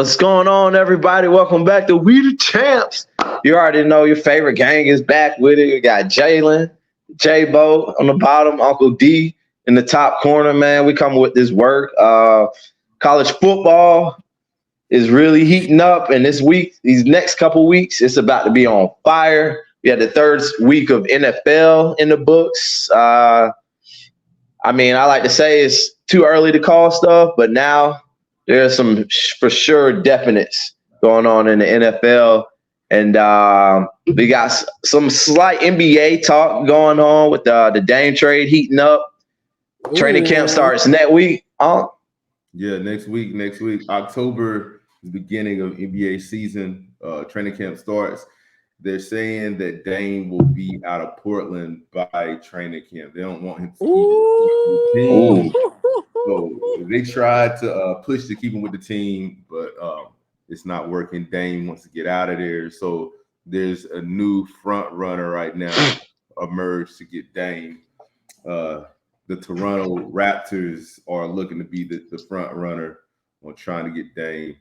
What's going on, everybody? Welcome back to We The Champz. You already know your favorite gang is back with it. We got Jalen, J-Bo on the bottom, Uncle D in the top corner, man. We come with this work. College football is really heating up, and this week, these next couple weeks, it's about to be on fire. We had the third week of NFL in the books. I like to say it's too early to call stuff, but now there's some for sure definites going on in the NFL. And we got some slight NBA talk going on with the Dame trade heating up. Training camp starts next week. Yeah, next week. October is the beginning of NBA season. Training camp starts. They're saying that Dame will be out of Portland by training camp. They don't want him to keep the team. So they tried to push to keep him with the team, but it's not working. Dame wants to get out of there. So there's a new front runner right now emerged to get Dame. The Toronto Raptors are looking to be the front runner on trying to get Dame,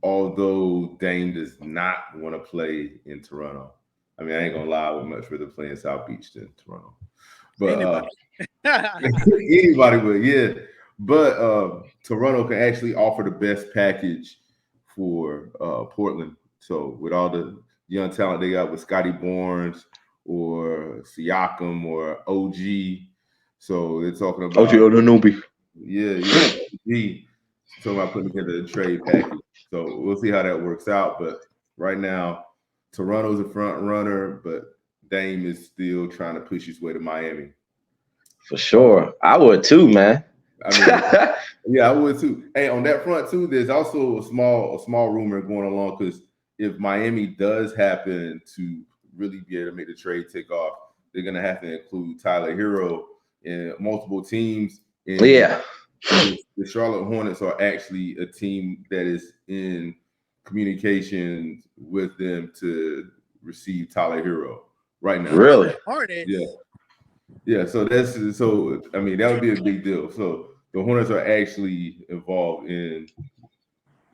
although Dame does not want to play in Toronto. I mean, I ain't gonna lie, I would much rather play in South Beach than Toronto. But anybody would, yeah. But Toronto can actually offer the best package for Portland. So with all the young talent they got with Scotty Barnes or Siakam or OG. So they're talking about OG Odonubi. Yeah. OG. Talking about putting together a trade package. So we'll see how that works out. But right now, Toronto's a front runner, but Dame is still trying to push his way to Miami. For sure. I would too, man. I mean, yeah, I would too. Hey, on that front too, there's also a small rumor going along because if Miami does happen to really be able to make the trade take off, they're gonna have to include Tyler Hero in multiple teams. And the Charlotte Hornets are actually a team that is in communication with them to receive Tyler Hero right now. Really? Hornets? Yeah. So I mean, that would be a big deal. So the Hornets are actually involved in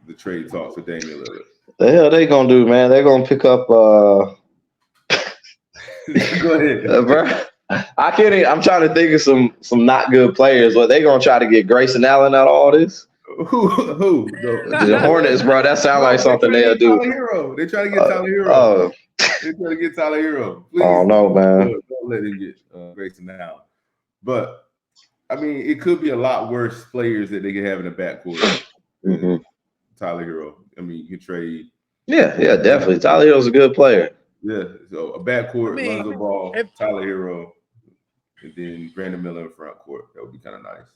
the trade talks with Damian Lillard. The hell they gonna do, man? They're gonna pick up. Go ahead, bro. I can't. I'm trying to think of some not good players. What they gonna try to get Grayson Allen out of all this? Who? The Hornets, bro. That sounds like something they'll do. They try to get Tyler Hero. They try to get Tyler Hero. Please, oh no, man! Don't let him get Grayson Allen. But I mean, it could be a lot worse players that they could have in the backcourt. Mm-hmm. Tyler Hero. I mean, you can trade. Yeah, definitely. Tyler Hero's a good player. Yeah, so a backcourt, Lonzo Ball, Tyler Hero, and then Brandon Miller in front court. That would be kind of nice.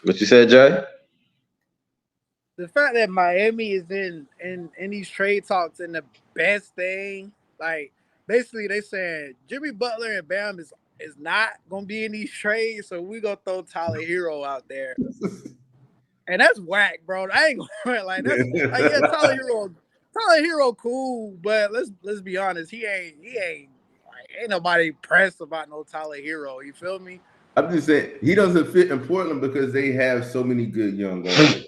What you said, Jay? The fact that Miami is in these trade talks and the best thing, like basically they said Jimmy Butler and Bam is not gonna be in these trades, so we gonna throw Tyler Hero out there. And that's whack, bro. I ain't gonna like that's Tyler Hero cool, but let's be honest, he ain't nobody pressed about no Tyler Hero. You feel me? I'm just saying he doesn't fit in Portland because they have so many good young guards.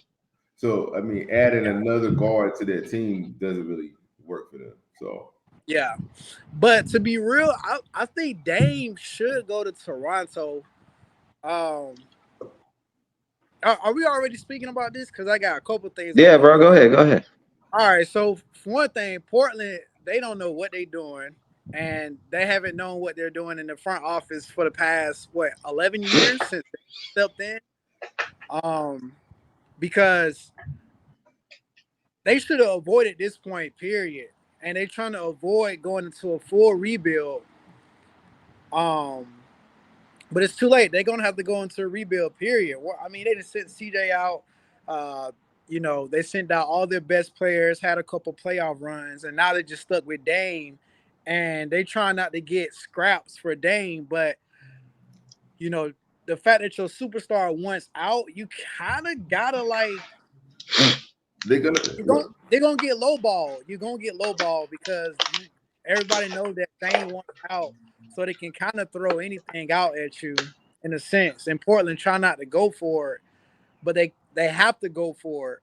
So I mean, adding another guard to that team doesn't really work for them. So yeah, but to be real, I think Dame should go to Toronto. Are we already speaking about this? Because I got a couple things. Yeah, bro. Go ahead. All right. So for one thing, Portland, they don't know what they're doing, and they haven't known what they're doing in the front office for the past 11 years since they stepped in. Because they should have avoided this point, period. And they're trying to avoid going into a full rebuild. But it's too late. They're gonna have to go into a rebuild, period. I mean, they just sent CJ out. They sent out all their best players, had a couple playoff runs, and now they're just stuck with Dame. And they try not to get scraps for Dame, but the fact that your superstar wants out, you kind of gotta they're gonna get lowball. You're gonna get lowball because everybody knows that Dame wants out, so they can kind of throw anything out at you in a sense. And Portland try not to go for it, but they have to go for it.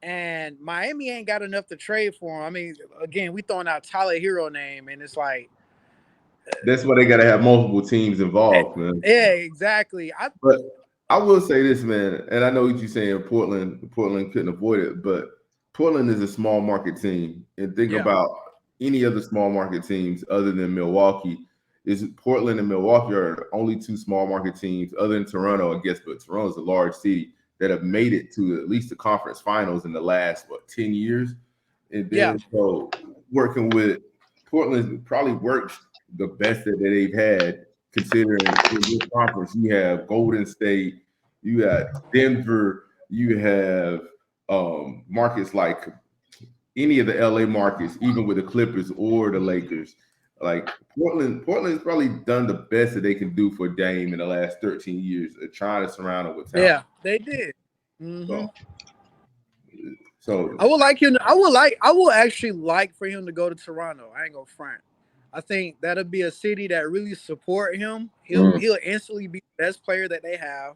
and Miami ain't got enough to trade for him. I mean, again, we throwing out Tyler Hero name, and it's like That's why they got to have multiple teams involved, man. yeah, exactly. But I will say this, man, and I know what you're saying. Portland couldn't avoid it, but Portland is a small market team, and think about any other small market teams other than Milwaukee. Is Portland and Milwaukee are the only two small market teams other than Toronto, I guess, but Toronto's a large city that have made it to at least the conference finals in the last 10 years. And then so working with Portland probably works the best that they've had, considering in this conference you have Golden State, you have Denver, you have markets like any of the LA markets, even with the Clippers or the Lakers. Like Portland's probably done the best that they can do for Dame in the last 13 years of trying to surround him with talent. Yeah, they did. Mm-hmm. So I would like him. I would actually like for him to go to Toronto. I ain't gonna front. I think that'll be a city that really support him. He'll instantly be the best player that they have,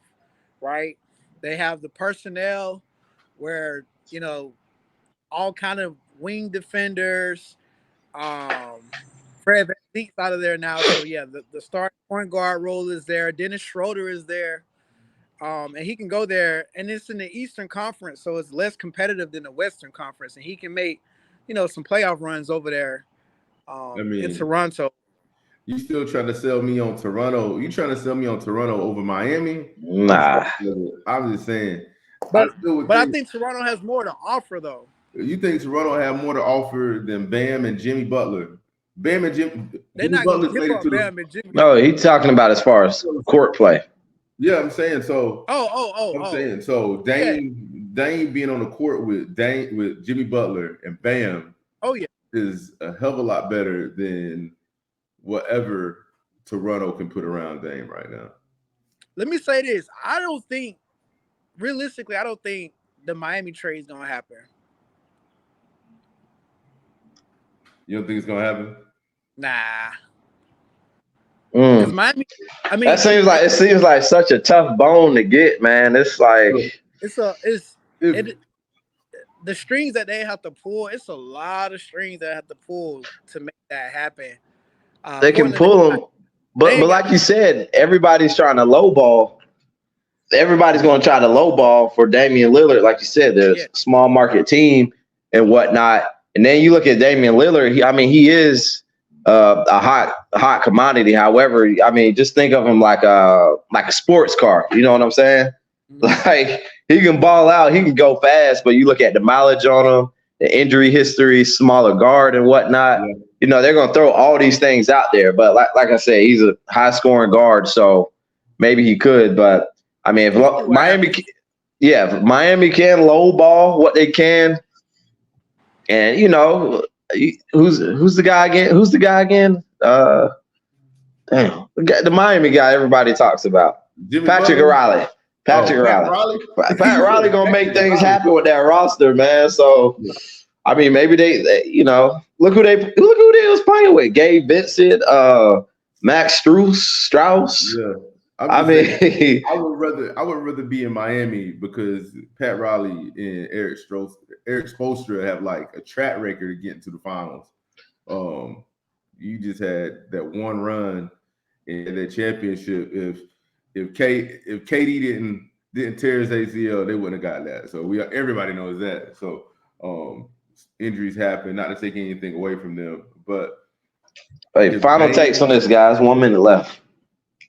right? They have the personnel where, you know, all kind of wing defenders. Fred VanVleet's out of there now, so yeah, the starting point guard role is there. Dennis Schroeder is there, and he can go there. And it's in the Eastern Conference, so it's less competitive than the Western Conference, and he can make, you know, some playoff runs over there. In Toronto. You still trying to sell me on Toronto? You trying to sell me on Toronto over Miami? Nah. I'm just saying. But I think Toronto has more to offer, though. You think Toronto have more to offer than Bam and Jimmy Butler? Bam and They're not going to give up Bam and Jimmy. No, he's talking about as far as court play. Yeah, I'm saying so. I'm saying so. Dame being on the court with Jimmy Butler and Bam. Oh yeah. Is a hell of a lot better than whatever Toronto can put around Dame right now. Let me say this. Realistically, I don't think the Miami trade is going to happen. You don't think it's going to happen? Nah. Because Miami, I mean, it seems like such a tough bone to get, man. It's like the strings that they have to pull. It's a lot of strings that have to pull to make that happen. They can pull them, but like you said, everybody's trying to lowball. Everybody's going to try to lowball for Damian Lillard. Like you said, there's a small market team and whatnot. And then you look at Damian Lillard. He is a hot commodity. However, I mean, just think of him like a sports car. You know what I'm saying? Like he can ball out, he can go fast, but you look at the mileage on him, the injury history, smaller guard and whatnot. Yeah. You know, they're gonna throw all these things out there. But like I said, he's a high scoring guard, so maybe he could. But I mean, if Miami can lowball what they can, and you know, who's the guy again? Who's the guy again? The Miami guy everybody talks about. Patrick Riley. Pat Riley gonna make things happen with that roster, man. So, I mean, maybe they you know, look who they was playing with: Gabe Vincent, Max Strauss. Yeah, I would rather be in Miami because Pat Riley and Eric Spoelstra have like a track record of getting to the finals. You just had that one run in that championship. If KD didn't tear his ACL, they wouldn't have got that. So everybody knows that. So injuries happen, not to take anything away from them. But final takes on this, guys. 1 minute left.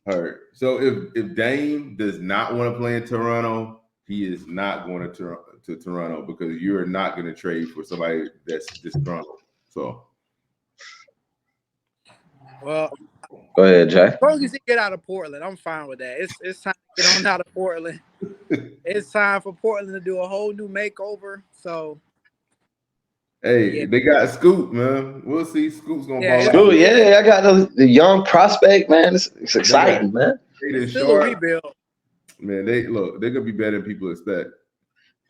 Hurt. So if Dame does not want to play in Toronto, he is not going to Toronto because you're not going to trade for somebody that's disgruntled. So, well. Go ahead, Jay. As long as he get out of Portland, I'm fine with that. It's time to get on out of Portland. It's time for Portland to do a whole new makeover. So, hey, they got Scoot, man. We'll see. Scoot's gonna ball out. Scoot, I got the young prospect, man. It's exciting, man. It's still a rebuild. Man, they're gonna be better than people expect.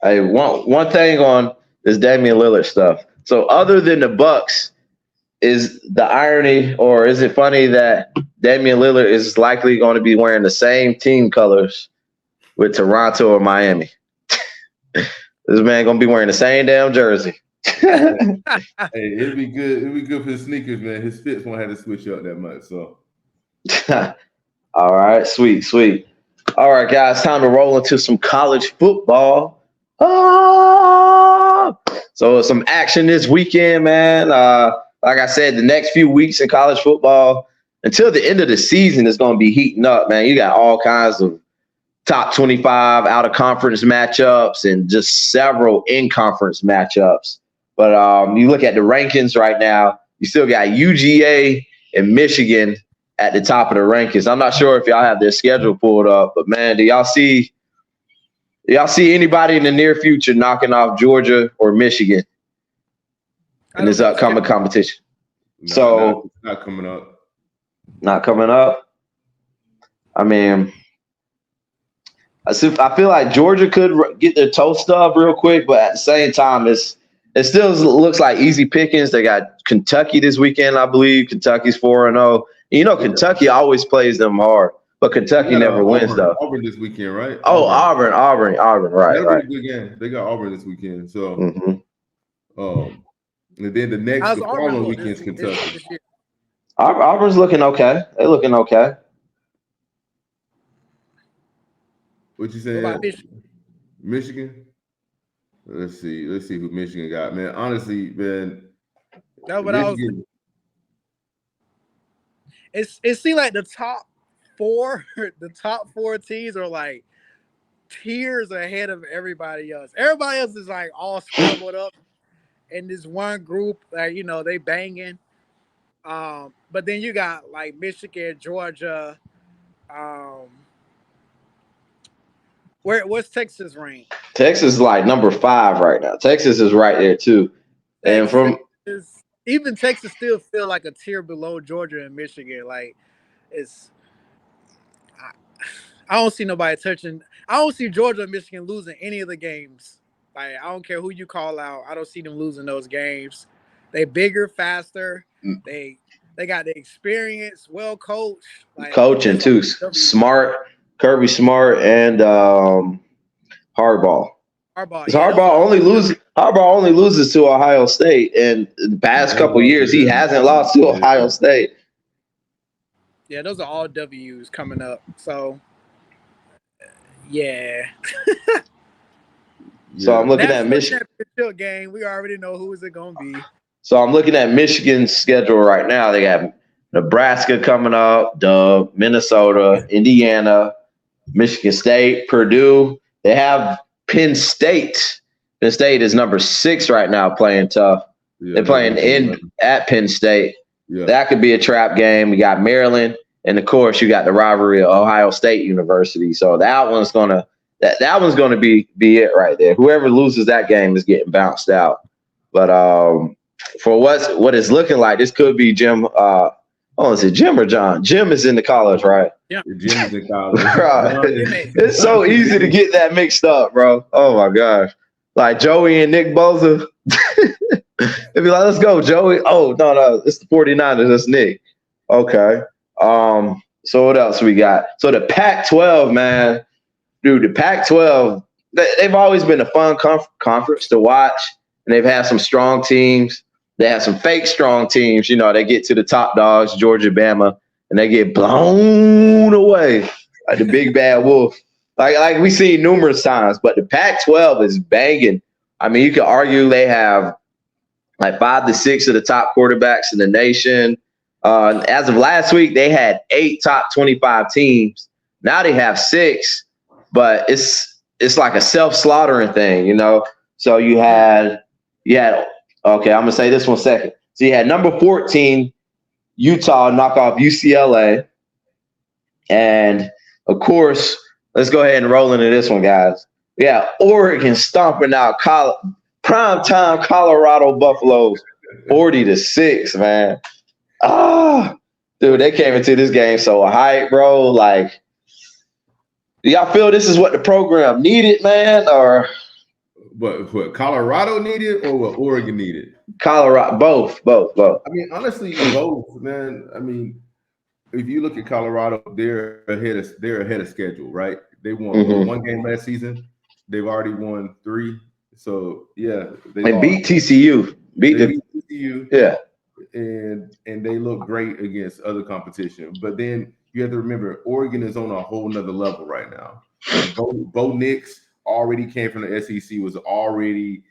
Hey, one thing on this Damian Lillard stuff. So, other than the Bucks. Is the irony, or is it funny that Damian Lillard is likely going to be wearing the same team colors with Toronto or Miami? This man gonna be wearing the same damn jersey. Hey, it'd be good. It'd be good for his sneakers, man. His fits won't have to switch up that much. So, all right, sweet. All right, guys, time to roll into some college football. So some action this weekend, man. Like I said, the next few weeks in college football until the end of the season is going to be heating up, man. You got all kinds of top 25 out of conference matchups and just several in conference matchups. But you look at the rankings right now, you still got UGA and Michigan at the top of the rankings. I'm not sure if y'all have their schedule pulled up, but man, do y'all see anybody in the near future knocking off Georgia or Michigan in this upcoming competition? no, not coming up. Not coming up. I mean, I feel like Georgia could get their toe stubbed real quick, but at the same time, it still looks like easy pickings. They got Kentucky this weekend, I believe. Kentucky's 4-0. You know, Kentucky always plays them hard, but Kentucky never wins, though. Auburn this weekend, right? Oh, Auburn, right. Be a good game. They got Auburn this weekend. So, and then the following weekend's Kentucky. Auburn's looking okay. They're looking okay. What you saying? Michigan? Let's see who Michigan got, man. Honestly, man. That's what I was. It seemed like the top four teams are like tiers ahead of everybody else. Everybody else is like all scrambled up in this one group, like, you know, they banging. But then you got like Michigan, Georgia. What's Texas ranked? Texas is like number 5 right now. Texas is right there too. And even Texas still feel like a tier below Georgia and Michigan. Like I don't see nobody touching. I don't see Georgia and Michigan losing any of the games. Like, I don't care who you call out. I don't see them losing those games. They bigger, faster. They got the experience, well coached. Like, coaching too. Smart, Kirby Smart, and Harbaugh. Harbaugh only loses to Ohio State, and the past couple years he hasn't lost to Ohio State. Yeah, those are all W's coming up. So, yeah. So I'm looking at Michigan game. We already know who is it going to be. So I'm looking at Michigan's schedule right now. They got Nebraska coming up, Minnesota, Indiana, Michigan State, Purdue. They have Penn State. Penn State is number 6 right now, playing tough. Yeah, they're playing at Penn State. Yeah. That could be a trap game. We got Maryland, and of course, you got the rivalry of Ohio State University. So that one's gonna be it right there. Whoever loses that game is getting bounced out. But for what it's looking like, this could be Jim. Is it Jim or John? Jim is in the college, right? Yeah, Jim is in college. Right. It's so easy to get that mixed up, bro. Oh my gosh. Like Joey and Nick Bosa. They'd be like, let's go, Joey. Oh, no, it's the 49ers. That's Nick. Okay. So what else we got? So the Pac-12, man. Dude, the Pac-12, they've always been a fun conference to watch, and they've had some strong teams. They have some fake strong teams. You know, they get to the top dogs, Georgia, Bama, and they get blown away like the big bad wolf. Like we see numerous times, but the Pac-12 is banging. I mean, you could argue they have like 5 to 6 of the top quarterbacks in the nation. As of last week, they had 8 top 25 teams. Now they have 6, but it's like a self-slaughtering thing, you know? So you had okay, I'm going to say this one second. So you had number 14, Utah, knock off UCLA. And, of course, let's go ahead and roll into this one, guys. Yeah, Oregon stomping out primetime Colorado Buffaloes 40-6, man. Dude, they came into this game so hype, bro. Like, do y'all feel this is what the program needed, man? Or what Colorado needed or what Oregon needed? Colorado, both. I mean, honestly, both, man. I mean, if you look at Colorado, they're ahead of schedule, right? They won one game last season. They've already won 3. So yeah, they beat TCU. They beat TCU. Yeah. And they look great against other competition. But then you have to remember, Oregon is on a whole nother level right now. Like Bo Nix already came from the SEC, was already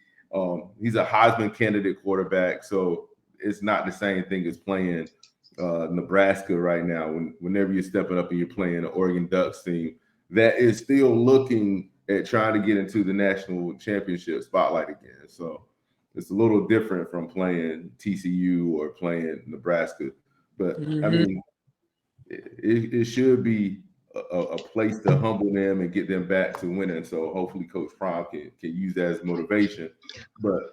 he's a Heisman candidate quarterback, so it's not the same thing as playing Nebraska right now. Whenever you're stepping up and you're playing the Oregon Ducks team that is still looking at trying to get into the national championship spotlight again. So it's a little different from playing TCU or playing Nebraska. But I mean, it should be a place to humble them and get them back to winning. So hopefully Coach Prime can use that as motivation. But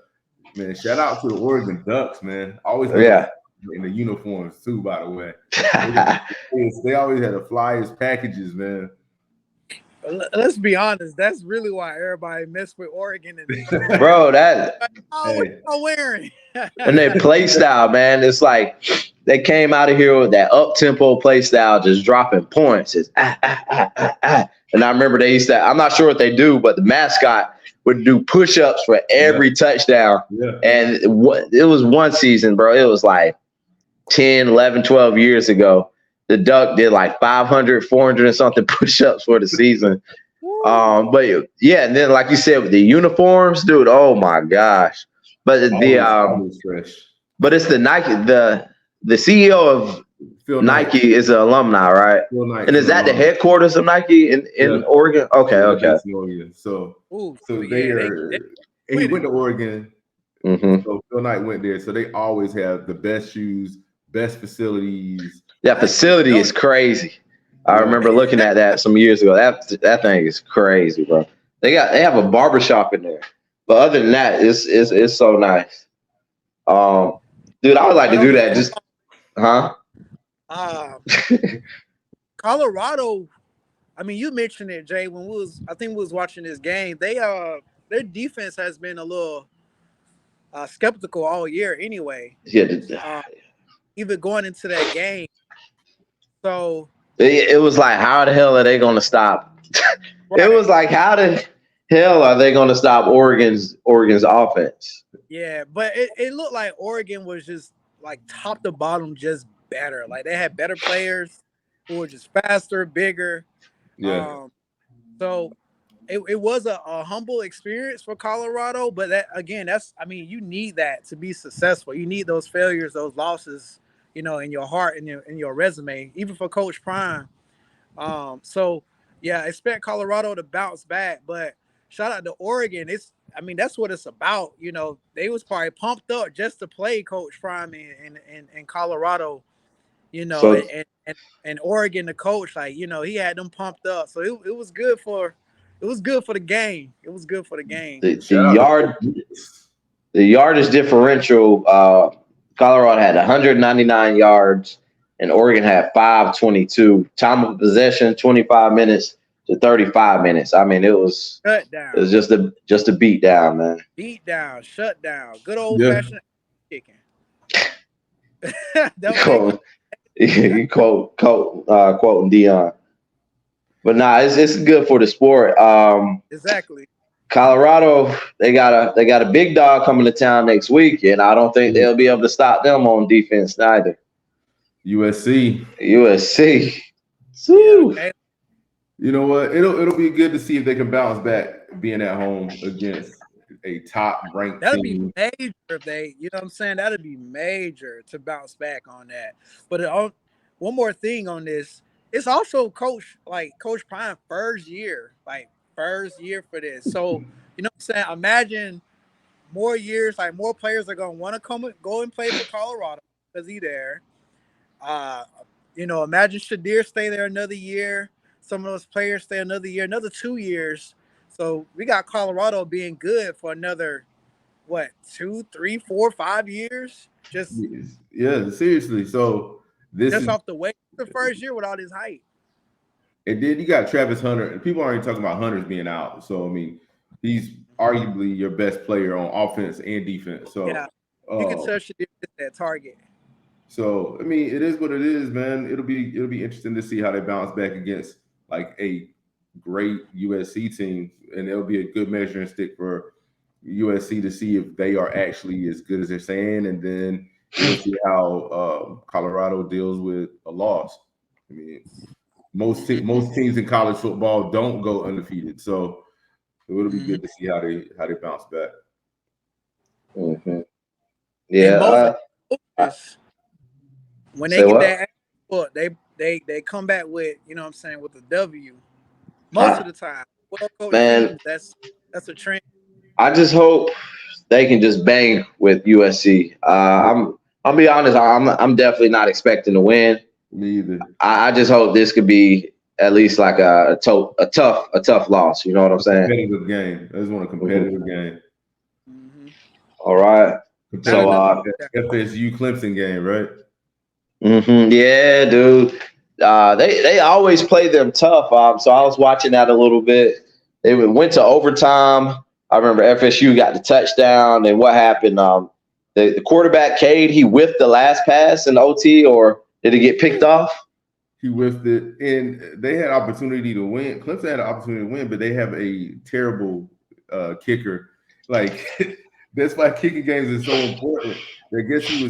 man, shout out to the Oregon Ducks, man. Always in the uniforms too, by the way. They always had the flyest packages, man. Let's be honest. That's really why everybody messed with Oregon. Bro, that what y'all wearing? And their play style, man, it's like they came out of here with that up tempo play style, just dropping points. It's And I remember they used to. I'm not sure what they do, but the mascot would do push-ups for every touchdown. Yeah. And it was one season, bro. It was like 10, 11, 12 years ago. The Duck did like 500, 400 and something push-ups for the season. But yeah, and then like you said with the uniforms, dude, oh my gosh. But but it's the Nike, the CEO of Nike is an alumni, right? And is that the headquarters of Nike in Oregon? Okay. So they are. He went to Oregon. So Phil Knight went there. So they always have the best shoes, best facilities. That facility is crazy. I remember looking at that some years ago. That thing is crazy, bro. They have a barbershop in there. But other than that, it's so nice. Dude, I would like to do that. Just Colorado. I mean, you mentioned it, Jay. I think we was watching this game. Their defense has been a little skeptical all year, anyway. Yeah. Even going into that game. So it was like, how the hell are they going to stop? It was like, how the hell are they going to stop Oregon's offense? Yeah, but it looked like Oregon was just like top to bottom, just better. Like they had better players who were just faster, bigger. Yeah. So it was a humble experience for Colorado, but you need that to be successful. You need those failures, those losses, in your heart and in your resume, even for Coach Prime. So yeah, expect Colorado to bounce back, but shout out to Oregon. That's what it's about. They was probably pumped up just to play Coach Prime in Colorado, and Oregon, the coach, he had them pumped up. So it was good for the game. It was good for the game. The yardage differential, Colorado had 199 yards and Oregon had 522. Time of possession, 25 minutes to 35 minutes. I mean, it was shut down. It was just a beat down, man. Beat down, shut down. Good old fashioned kicking. You quoting Dion. But nah, it's good for the sport. Exactly. Colorado, they got a big dog coming to town next week, and I don't think they'll be able to stop them on defense neither. USC. Yeah. You know what? It'll be good to see if they can bounce back being at home against a top ranked team. That'd be major if they, you know what I'm saying? That'd be major to bounce back on that. But one more thing on this, it's also Coach Prime first year for this. So, you know what I'm saying? Imagine more years, more players are gonna want to go and play for Colorado because he's there. Imagine Shadir stay there another year. Some of those players stay another year, another 2 years. So we got Colorado being good for another, 2, 3, 4, 5 years? Seriously. So just off the way, the first year with all this hype. And then you got Travis Hunter, and people aren't talking about Hunter's being out. So I mean, he's arguably your best player on offense and defense. So yeah, you can tell Shadir is that target. So I mean, it is what it is, man. It'll be interesting to see how they bounce back against like a great USC team, and it'll be a good measuring stick for USC to see if they are actually as good as they're saying, and then we'll see how Colorado deals with a loss. I mean, most teams in college football don't go undefeated, so it'll be good to see how they bounce back. Mm-hmm. Yeah. And most when they say get what? that, well, they come back with, you know what I'm saying, with a W. Most of the time, well coached Man, teams, that's a trend. I just hope they can just bang with USC. I'll be honest. I'm definitely not expecting to win. Me either. I just hope this could be at least like a tough loss. You know what I'm saying? Competitive game. I just want a competitive game. Mm-hmm. All right. So FSU Clemson game, right? Yeah, dude. They always play them tough. So I was watching that a little bit. They went to overtime. I remember FSU got the touchdown, and what happened? The quarterback Cade, he whiffed the last pass in OT, or did it get picked off? He whiffed it, and they had opportunity to win. Clemson had an opportunity to win, but they have a terrible kicker. Like that's why kicking games is so important. I guess he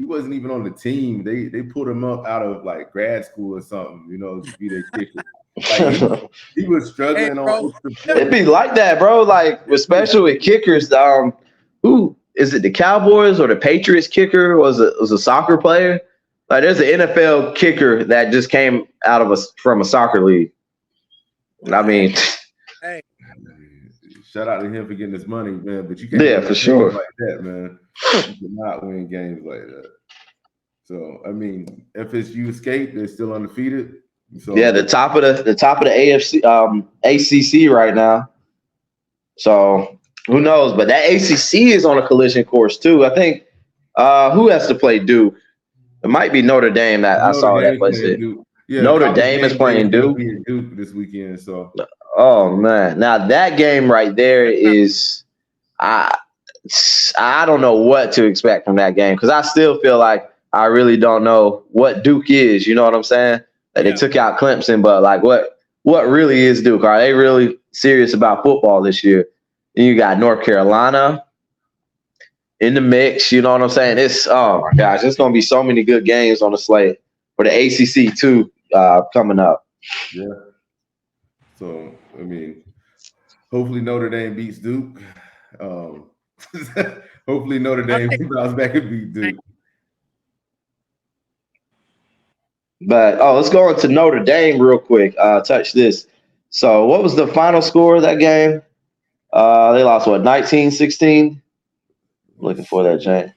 wasn't even on the team. They pulled him up out of like grad school or something, to be their kicker. Like he was struggling on. It'd be like that, bro. Like especially with kickers. Who is it? The Cowboys or the Patriots kicker was a soccer player. Like there's an NFL kicker that just came out of from a soccer league. I mean, hey, shout out to him for getting his money, man. But you can't, for sure, like that, man. You cannot win games like that. So I mean, FSU escaped; they're still undefeated. So yeah, the top of the AFC ACC right now. So who knows? But that ACC is on a collision course too. I think who has to play Duke? It might be Notre Dame that I saw that place. Yeah, Notre Dame is playing Duke this weekend. So, oh man, now that game right there is I don't know what to expect from that game because I still feel like I really don't know what Duke is. You know what I'm saying? Like they took out Clemson, but like what really is Duke? Are they really serious about football this year? Then you got North Carolina in the mix, you know what I'm saying? Oh my gosh, there's gonna be so many good games on the slate for the ACC too coming up. Yeah. So I mean, hopefully Notre Dame beats Duke. Hopefully Notre Dame bounce back and beat Duke. But let's go into Notre Dame real quick. Touch this. So what was the final score of that game? They lost what, 19-16? Looking for that, Jane.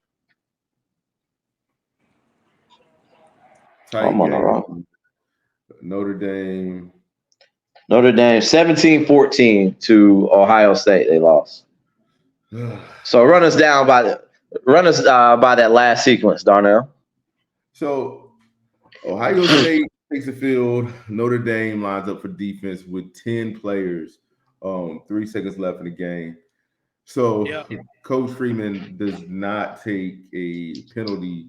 I'm on the wrong. Notre Dame 17-14 to Ohio State. They lost. So run us by that last sequence, Darnell. So Ohio State takes the field. Notre Dame lines up for defense with 10 players. 3 seconds left in the game. So Coach Freeman does not take a penalty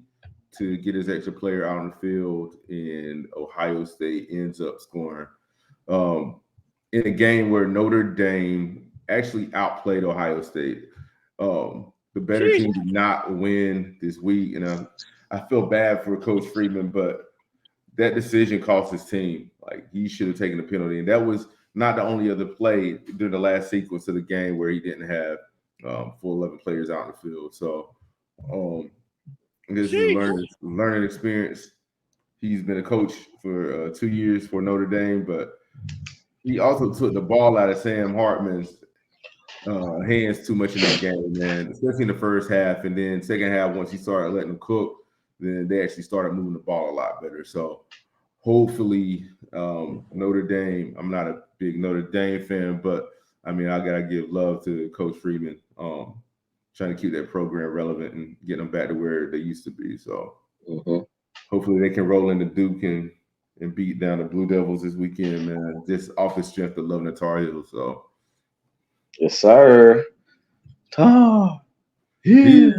to get his extra player out on the field, and Ohio State ends up scoring. In a game where Notre Dame actually outplayed Ohio State. The better team did not win this week, and I feel bad for Coach Freeman, but that decision cost his team. Like he should have taken the penalty, and that was not the only other play during the last sequence of the game where he didn't have full 11 players out in the field. So this is a learning experience. He's been a coach for 2 years for Notre Dame, but he also took the ball out of Sam Hartman's hands too much in that game, man, especially in the first half. And then second half, once he started letting them cook, then they actually started moving the ball a lot better. So hopefully Notre Dame, I'm not a big Notre Dame fan, but I mean, I got to give love to Coach Freeman, trying to keep that program relevant and get them back to where they used to be. So hopefully they can roll into Duke and beat down the Blue Devils this weekend, man, just off the strength of loving the Tar Heels. So, yes, sir. Oh, yeah.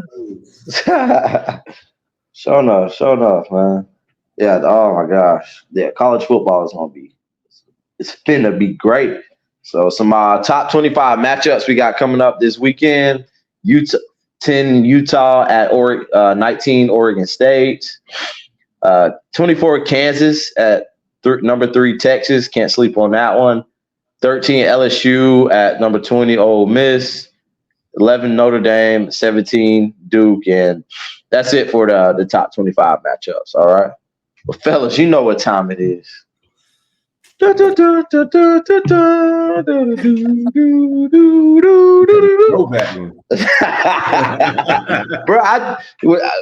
Show enough, man. Yeah. Oh my gosh. Yeah. College football is gonna be. It's finna be great. So some top 25 matchups we got coming up this weekend. Utah, 10 Utah at 19 Oregon State. 24 Kansas at number 3 Texas. Can't sleep on that one. 13 LSU at number 20 Ole Miss. 11 Notre Dame. 17 Duke. And that's it for the top 25 matchups. All right. Well, fellas, you know what time it is. Bro,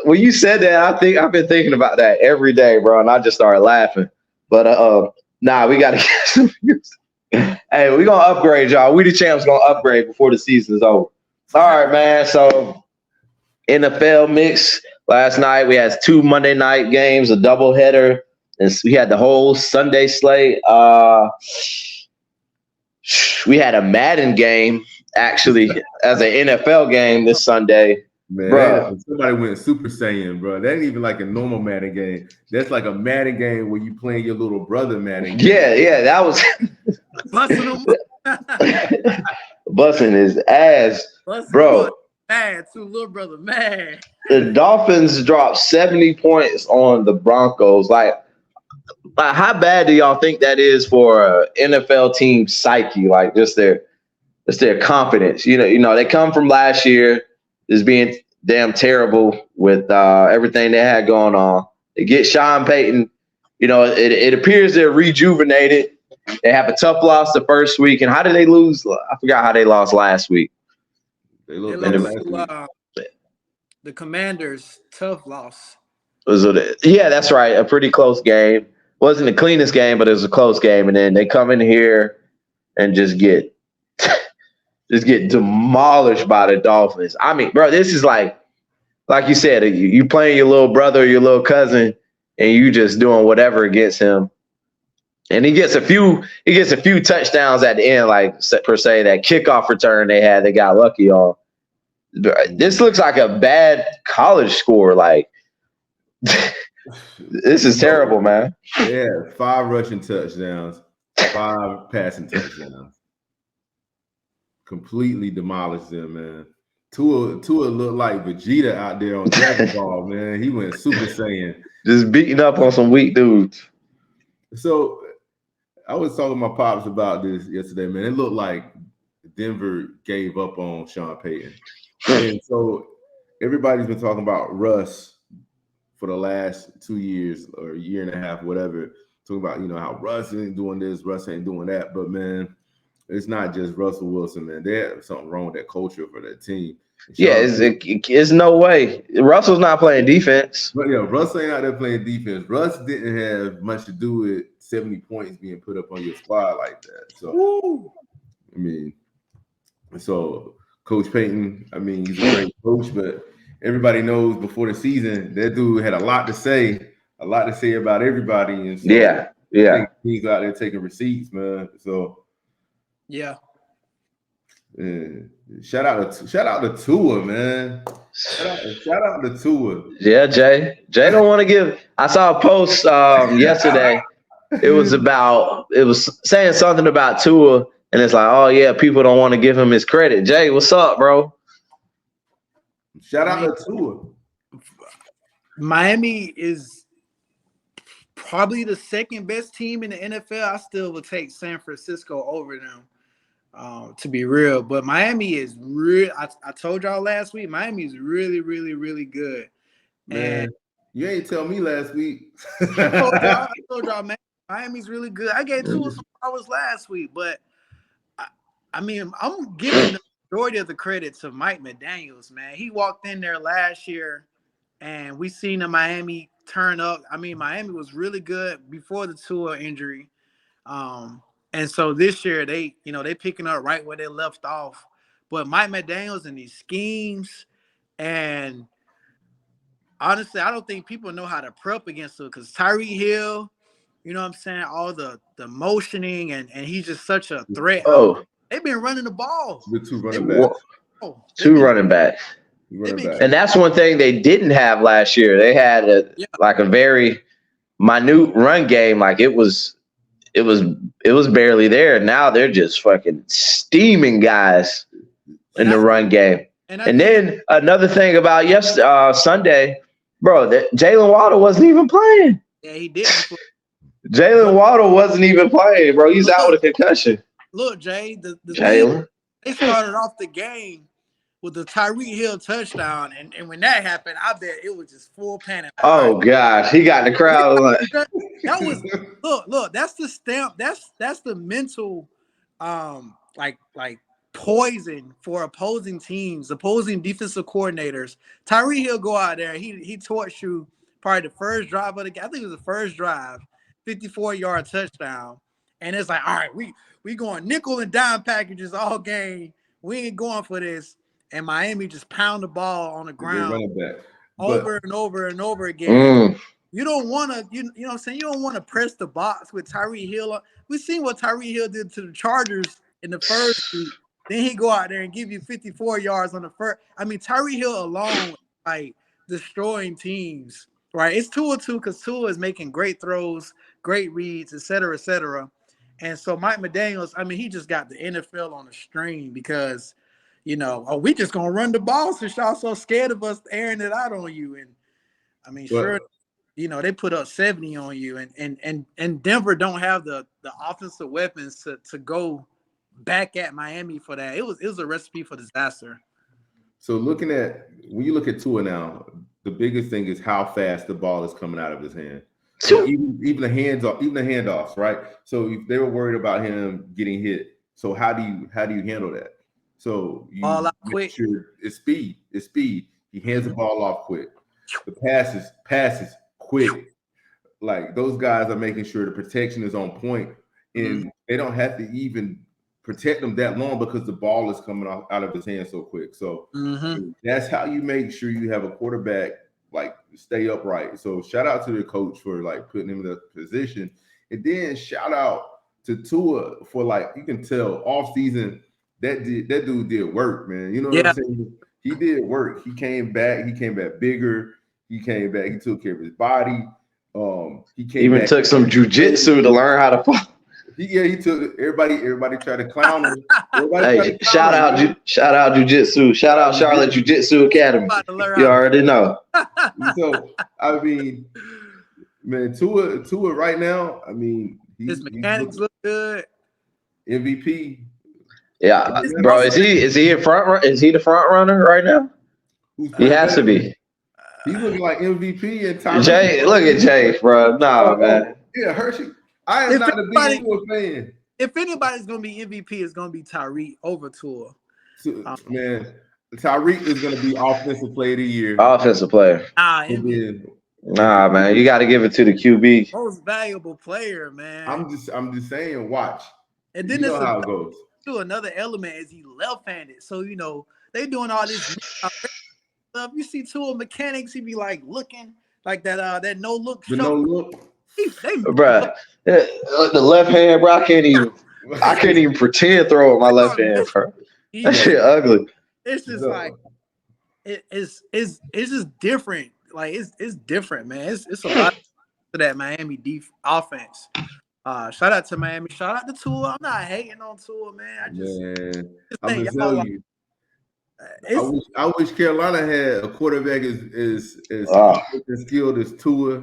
when you said that, I think I've been thinking about that every day, bro, and I just started laughing. But we gotta get some music. Hey, we're gonna upgrade, y'all. We the champs gonna upgrade before the season's over. All right, man. So NFL mix last night. We had 2 Monday night games, a doubleheader. And we had the whole Sunday slate. We had a Madden game, actually, as an NFL game this Sunday. Man, bro. Somebody went Super Saiyan, bro. That ain't even like a normal Madden game. That's like a Madden game where you playing your little brother Madden game. Yeah, that was busting his ass, bro. Mad, too, little brother, mad. The Dolphins dropped 70 points on the Broncos. Like, how bad do y'all think that is for an NFL team psyche? Like, just their confidence. You know, they come from last year just being damn terrible with everything they had going on. They get Sean Payton. You know, it appears they're rejuvenated. They have a tough loss the first week. And how did they lose? I forgot how they lost last week. They lost the Commanders. Tough loss. Yeah, that's right. A pretty close game. Wasn't the cleanest game, but it was a close game. And then they come in here and just get demolished by the Dolphins. I mean, bro, this is like you said, you playing your little brother or your little cousin, and you just doing whatever against him. And he gets a few touchdowns at the end, like per se, that kickoff return they got lucky on. This looks like a bad college score. Like, this is terrible, man. Yeah, 5 rushing touchdowns, 5 passing touchdowns. Completely demolished them, man. Tua looked like Vegeta out there on Dragon Ball, man. He went Super Saiyan. Just beating up on some weak dudes. So I was talking to my pops about this yesterday, man. It looked like Denver gave up on Sean Payton. And so everybody's been talking about Russ for the last 2 years or a year and a half, whatever. Talking about, how Russ ain't doing this, Russ ain't doing that. But, man, it's not just Russell Wilson, man. There's something wrong with that culture for that team. It's no way. Russell's not playing defense. But, Russ ain't out there playing defense. Russ didn't have much to do with 70 points being put up on your squad like that. So, so Coach Payton, he's a great coach, but everybody knows before the season that dude had a lot to say about everybody. And so he's out there taking receipts, man. So shout out to Tua, man. Shout out to Tua. Yeah, Jay don't want to give. I saw a post yesterday. It was saying something about Tua, and it's like, oh yeah, people don't want to give him his credit. Jay, what's up, bro? Shout out to Tua. Miami is probably the second best team in the NFL. I still would take San Francisco over them, to be real. But Miami is real. I told y'all last week, Miami is really, really, really good. Man, and you ain't tell me last week. I told y'all, man, Miami's really good. I gave Tua some hours last week, but I'm giving the majority of the credit to Mike McDaniels, man. He walked in there last year, and we seen the Miami turn up. Miami was really good before the Tua injury. And so this year they picking up right where they left off. But Mike McDaniels and these schemes, and honestly, I don't think people know how to prep against him because Tyreek Hill, you know what I'm saying, all the motioning, and he's just such a threat. Oh, they've been running the ball. With 2 running backs. Two running backs. And that's one thing they didn't have last year. They had a very minute run game. Like it was it was barely there. Now they're just fucking steaming guys in the run game. And then another thing about Sunday, bro, that Jalen Waddle wasn't even playing. Yeah, he didn't. Jalen Waddle wasn't even playing, bro. He's out with a concussion. Look, Jay, the Jalen. They started off the game with the Tyreek Hill touchdown, and when that happened, I bet it was just full panic. Oh gosh, he got in the crowd. That was look. That's the stamp. That's the mental, like poison for opposing teams, opposing defensive coordinators. Tyreek Hill go out there. He torched you probably the first drive of the game. I think it was the first drive, 54-yard touchdown, and it's like, all right, we going nickel and dime packages all game. We ain't going for this. And Miami just pound the ball on the ground over and over and over again. You don't want to, you know what I'm saying? You don't want to press the box with Tyreek Hill. We've seen what Tyreek Hill did to the Chargers in the first week. Then he go out there and give you 54 yards on the first. I mean, Tyreek Hill alone, like, destroying teams, right? It's 2-2 because Tua is making great throws, great reads, et cetera, et cetera. And so Mike McDaniels, I mean, he just got the NFL on the string because, you know, we just gonna run the ball since y'all so scared of us airing it out on you. And I mean, sure, you know, they put up 70 on you, and Denver don't have the offensive weapons to go back at Miami for that. It was a recipe for disaster. So when you look at Tua now, the biggest thing is how fast the ball is coming out of his hand. So even the handoffs, right? So if they were worried about him getting hit, so how do you handle that? So you ball out make quick. Sure it's speed. He hands the ball off quick. The passes quick. Like, those guys are making sure the protection is on point, and they don't have to even protect him that long because the ball is coming out of his hand so quick. So that's how you make sure you have a quarterback like stay upright. So shout out to the coach for like putting him in that position, and then shout out to Tua for, like, you can tell off season that dude did work, man. You know what I'm saying? He did work. He came back bigger. He came back. He took care of his body. He took some jujitsu to learn how to fall. He took everybody tried to clown him. Hey, shout out jujitsu. Shout out Charlotte Jiu-Jitsu Academy. You already know. So I mean, man, Tua right now, I mean, his mechanics look good. MVP. Yeah, bro. Is he in front? Is he the front runner right now? He has to be. He's looking like MVP and Tyreek. Jay, look at Jay, bro. Nah, man. Yeah, Hershey. I am not a big Tua fan. If anybody's gonna be MVP, it's gonna be Tyreek over Tua. Man, Tyreek is gonna be offensive player of the year. Offensive player. Nah, man. You got to give it to the QB. Most valuable player, man. I'm just saying. Watch. And then you know how it goes. Another element is he left-handed, so you know they doing all this stuff. You see Tua mechanics, he be like looking like that no look. The no look. Bruh, the left hand, bro. I can't even pretend throw with my left hand, bro. That shit ugly. It's just like it's just different. Like it's different, man. It's a lot to that Miami offense. Shout out to Miami. Shout out to Tua. I'm not hating on Tua, man. I'm gonna tell you. I wish Carolina had a quarterback as skilled as Tua.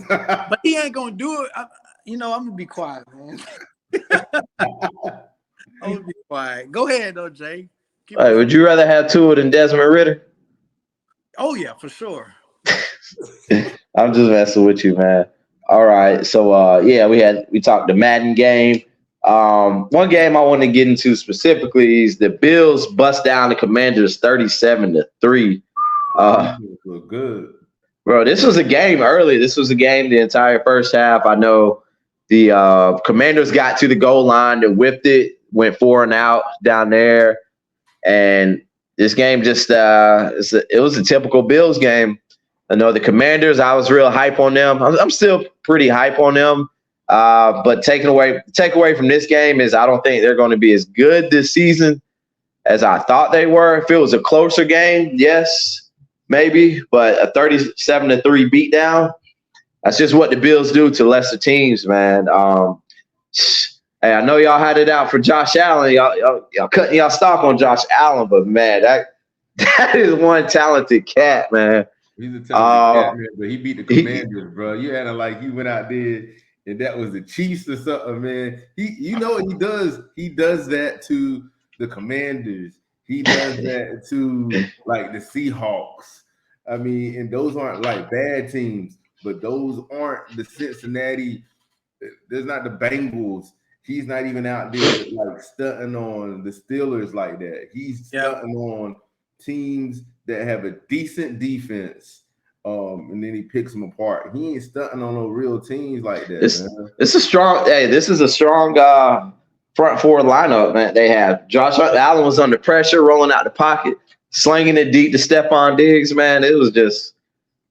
But he ain't gonna do it. I'm gonna be quiet, man. I'm gonna be quiet. Go ahead, though, Jay. Hey, would you rather have Tua than Desmond Ridder? Oh yeah, for sure. I'm just messing with you, man. All right, so we talked the Madden game. One game I want to get into specifically is the Bills bust down the Commanders 37-3. Look good. Bro, this was a game early. This was a game the entire first half. I know the Commanders got to the goal line and whipped it, went 4-and-out down there. And this game just it was a typical Bills game. I know the Commanders, I was real hype on them. I'm still pretty hype on them. But takeaway from this game is I don't think they're going to be as good this season as I thought they were. If it was a closer game, yes, maybe, but a 37-3 beatdown, that's just what the Bills do to lesser teams, man. Hey, I know y'all had it out for Josh Allen. Y'all cutting y'all stock on Josh Allen, but man, that is one talented cat, man. He's a talented cat, man, but he beat the Commanders, bro. You had like he went out there and that was the Chiefs or something, man. You know what he does? He does that to the Commanders. He does that to like the Seahawks. I mean, and those aren't like bad teams, but those aren't the Cincinnati. There's not the Bengals. He's not even out there like stunting on the Steelers like that. He's stunting on teams that have a decent defense. And then he picks them apart. He ain't stunting on no real teams like that. This is a strong. Hey, this is a strong front four lineup, man. They have Josh Allen was under pressure, rolling out the pocket, slinging it deep to Stephon Diggs. Man, it was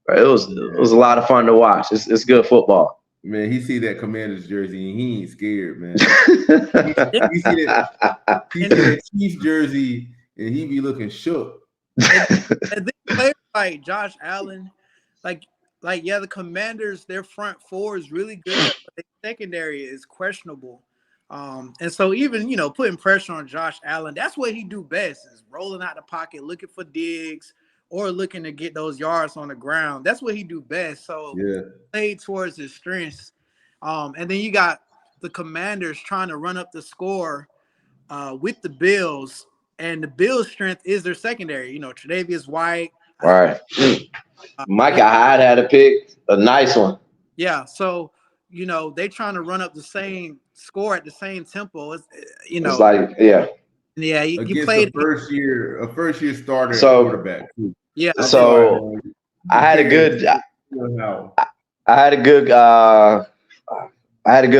a lot of fun to watch. It's good football. Man, he see that Commanders jersey and he ain't scared, man. he see that Chiefs jersey and he be looking shook. And they play like Josh Allen, the Commanders, their front four is really good, but their secondary is questionable. And so even putting pressure on Josh Allen, that's what he do best, is rolling out the pocket, looking for digs, or looking to get those yards on the ground. That's what he do best. So play towards his strengths. And then you got the Commanders trying to run up the score with the Bills, and the Bills' strength is their secondary. Tre'Davious White. Right. Micah Hyde had a pick, a nice one. Yeah. So, they trying to run up the same score at the same tempo. It's like, yeah. Yeah, you played a first year starter quarterback. Yeah. So I had a good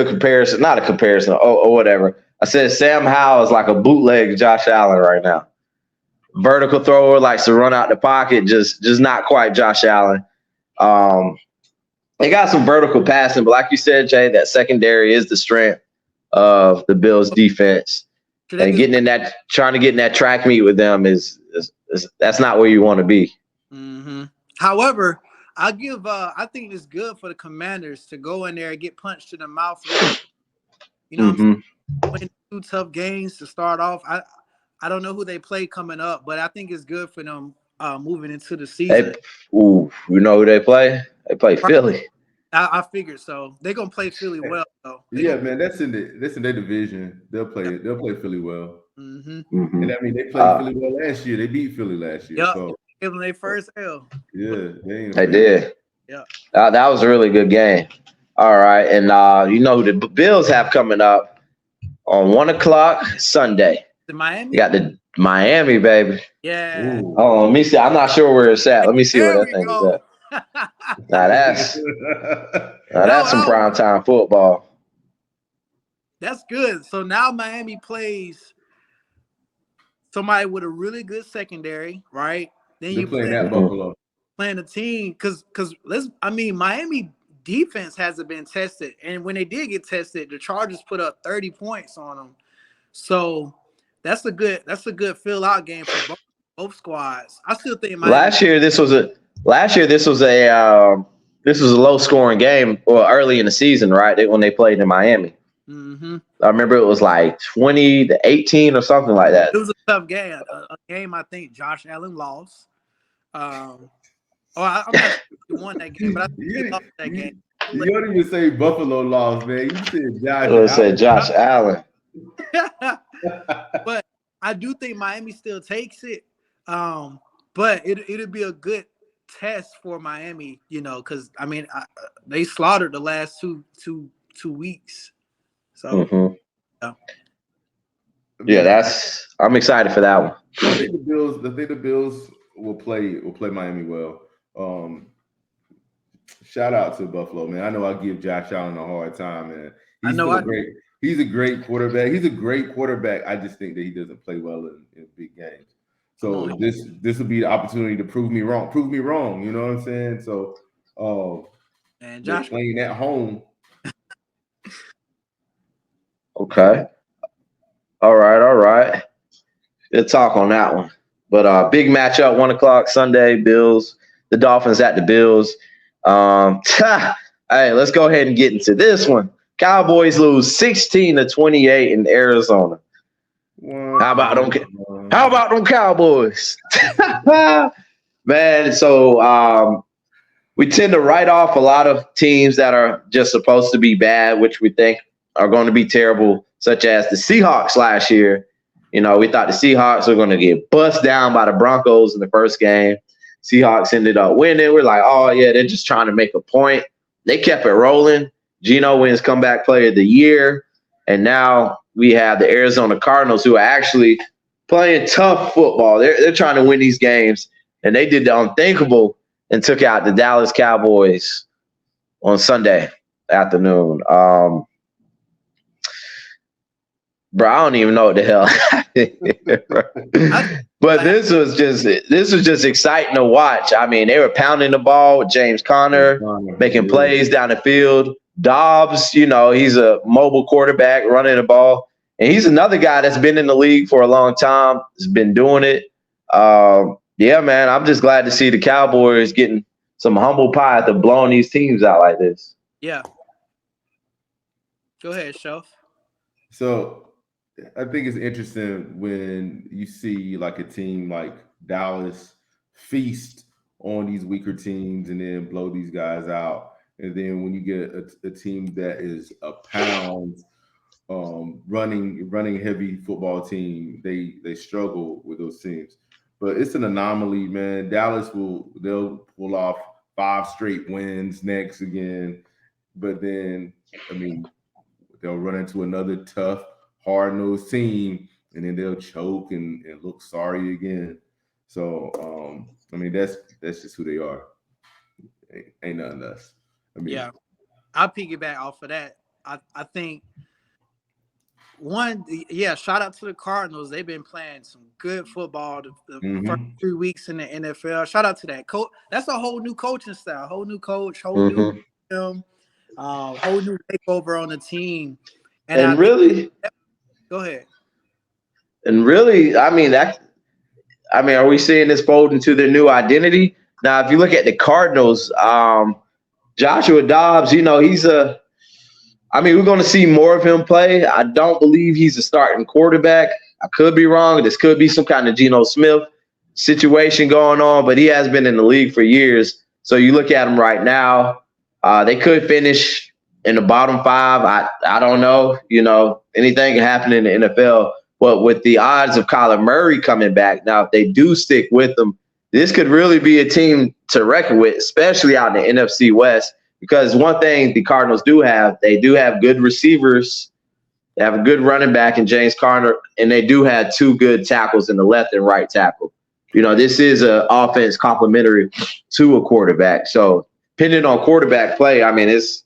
comparison, not a comparison, or whatever. I said Sam Howell is like a bootleg Josh Allen right now. Vertical thrower, likes to run out the pocket, just not quite Josh Allen. They got some vertical passing, but like you said, Jay, that secondary is the strength of the Bills defense. And trying to get in that track meet with them is that's not where you want to be. Mm-hmm. However, I think it's good for the Commanders to go in there and get punched in the mouth. Win 2 tough games to start off. I don't know who they play coming up, but I think it's good for them moving into the season. You know who they play? They play Philly. I figured so. They're gonna play Philly well, though. Man, that's in their division. They'll play Philly well. Mm-hmm. And I mean, they played Philly well last year. They beat Philly last year. Yep. So Give them their first L. Yeah, they did. Yeah, that was a really good game. All right, and who the Bills have coming up on 1:00 Sunday. The Miami. You got the Miami, baby. Yeah. Ooh. Oh, let me see. I'm not sure where it's at. Let me see where that thing is at. Now that's some primetime football. That's good. So now Miami plays somebody with a really good secondary, right? Then you play that Buffalo. Playing a team because Miami defense hasn't been tested, and when they did get tested, the Chargers put up 30 points on them. So that's a good fill out game for both squads. I still think Miami. Last year this was a low scoring game, or early in the season, right? When they played in Miami. Mm-hmm. I remember it was like 20-18 or something like that. It was a tough game. A game I think Josh Allen lost. I'm not sure if he won that game, but I think he lost that game. You don't even say Buffalo lost, man. You said Josh Allen. Said Josh Allen. But I do think Miami still takes it. But it'll be a good test for Miami, because they slaughtered the last two weeks. So I'm excited for that one. I think the Bills will play Miami well. Shout out to Buffalo, man. I know I give Josh Allen a hard time, man. He's a great quarterback. He's a great quarterback. I just think that he doesn't play well in big games. So this will be the opportunity to prove me wrong. Prove me wrong. You know what I'm saying? So, and Josh playing at home. Okay. All right. Good talk on that one. But big matchup, 1:00 Sunday. Bills, the Dolphins at the Bills. Hey, let's go ahead and get into this one. Cowboys lose 16-28 in Arizona. How about them Cowboys? Man, so we tend to write off a lot of teams that are just supposed to be bad, which we think are going to be terrible, such as the Seahawks last year. We thought the Seahawks were going to get bust down by the Broncos in the first game. Seahawks ended up winning. We're like, oh, yeah, they're just trying to make a point. They kept it rolling. Geno wins comeback player of the year. And now we have the Arizona Cardinals, who are actually playing tough football. They're trying to win these games. And they did the unthinkable and took out the Dallas Cowboys on Sunday afternoon. Bro, I don't even know what the hell happened. But this was just exciting to watch. I mean, they were pounding the ball with James Conner, making plays down the field. Dobbs, he's a mobile quarterback running the ball. And he's another guy that's been in the league for a long time, has been doing it. Yeah, man, I'm just glad to see the Cowboys getting some humble pie after blowing these teams out like this. Yeah. Go ahead, Shelf. So I think it's interesting when you see like a team like Dallas feast on these weaker teams and then blow these guys out. And then when you get a team that is a pound running heavy football team, they struggle with those teams. But it's an anomaly, man. Dallas they'll pull off 5 straight wins next again. But then, I mean, they'll run into another tough, hard-nosed team, and then they'll choke and look sorry again. So, I mean, that's just who they are. Ain't nothing else. I mean, yeah, I'll piggyback off of that. I think shout out to the Cardinals. They've been playing some good football the first 3 weeks in the NFL. Shout out to that coach. That's a whole new coaching style, whole new coach, whole new film, whole new takeover on the team. And really, go ahead. And really, I mean, are we seeing this fold into their new identity? Now, if you look at the Cardinals, Joshua Dobbs, we're going to see more of him play. I don't believe he's a starting quarterback. I could be wrong. This could be some kind of Geno Smith situation going on, but he has been in the league for years. So you look at him right now, they could finish in the bottom 5. I don't know. Anything can happen in the NFL. But with the odds of Kyler Murray coming back, now if they do stick with him, this could really be a team to reckon with, especially out in the NFC West. Because one thing the Cardinals do have, they do have good receivers. They have a good running back in James Conner, and they do have 2 good tackles in the left and right tackle. This is an offense complementary to a quarterback. So depending on quarterback play, I mean, this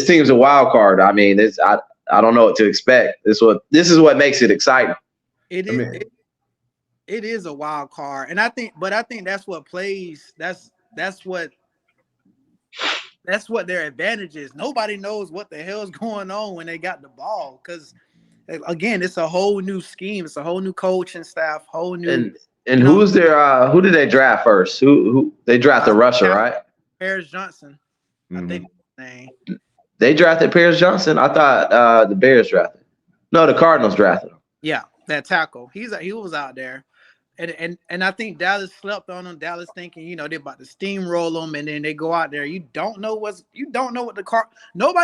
team's a wild card. I mean, I don't know what to expect. This is what makes it exciting. It is. It is a wild card, and I think that's what plays. That's what their advantage is. Nobody knows what the hell's going on when they got the ball, because again, it's a whole new scheme. It's a whole new coaching staff, whole new. And who's their? Who did they draft first? Who they drafted? Russia, right? Paris Johnson, I think his name. They drafted Paris Johnson. I thought the Bears drafted. No, the Cardinals drafted him. Yeah, that tackle. He was out there. And I think Dallas slept on them. Dallas thinking, they're about to steamroll them, and then they go out there. Nobody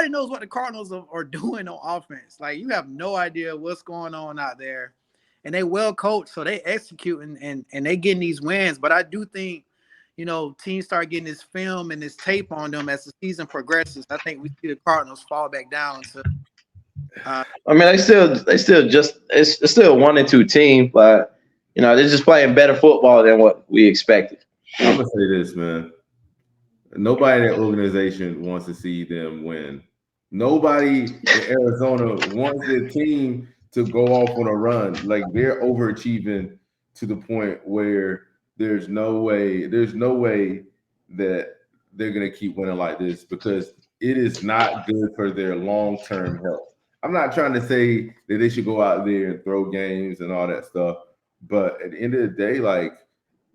knows what the Cardinals are doing on offense. Like, you have no idea what's going on out there, and they well coached, so they execute and they getting these wins. But I do think, teams start getting this film and this tape on them as the season progresses. I think we see the Cardinals fall back down to. I mean, it's still a 1-2 team, but. They're just playing better football than what we expected. I'm going to say this, man. Nobody in that organization wants to see them win. Nobody in Arizona wants their team to go off on a run. Like, they're overachieving to the point where there's no way that they're going to keep winning like this, because it is not good for their long-term health. I'm not trying to say that they should go out there and throw games and all that stuff. But at the end of the day, like,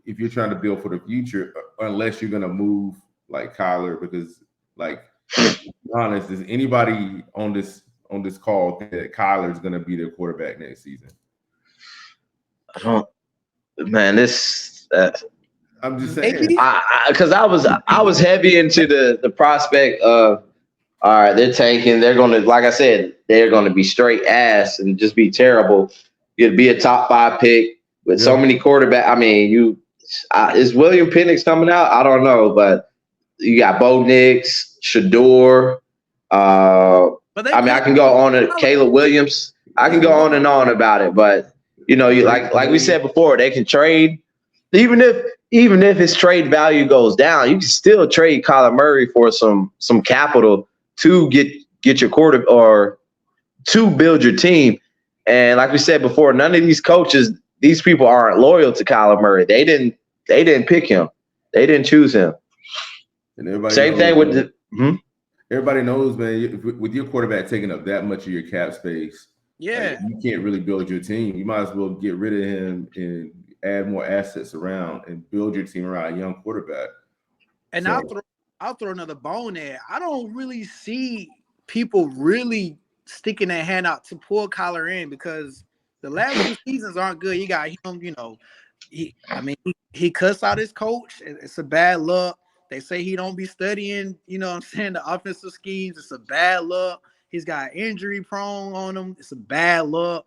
if you're trying to build for the future, unless you're going to move like Kyler, because like be honest, is anybody on this call that Kyler's going to be their quarterback next season? I don't, man. This I'm just saying. Because I was heavy into the prospect of, all right, they're tanking. They're going to, like I said, they're going to be straight ass and just be terrible. You'd be a top 5 pick with so many quarterbacks. I mean, is William Penix coming out? I don't know, but you got Bo Nix, Shador. I mean, I can go on to Caleb Williams. I can go on and on about it, but you know, you like we said before, they can trade. Even if his trade value goes down, you can still trade Kyler Murray for some capital to get your quarter or to build your team. And like we said before, none of these coaches, these people aren't loyal to Kyler Murray. They didn't pick him. They didn't choose him. And same thing with everybody knows, man, with your quarterback taking up that much of your cap space, yeah, you can't really build your team. You might as well get rid of him and add more assets around and build your team around a young quarterback. And I'll throw another bone there. I don't really see people really sticking their hand out to pull Kyler in because the last 2 seasons aren't good. You got him, you know, he cussed out his coach. It's a bad look. They say he don't be studying, you know what I'm saying, the offensive schemes. It's a bad look. He's got injury prone on him. It's a bad look.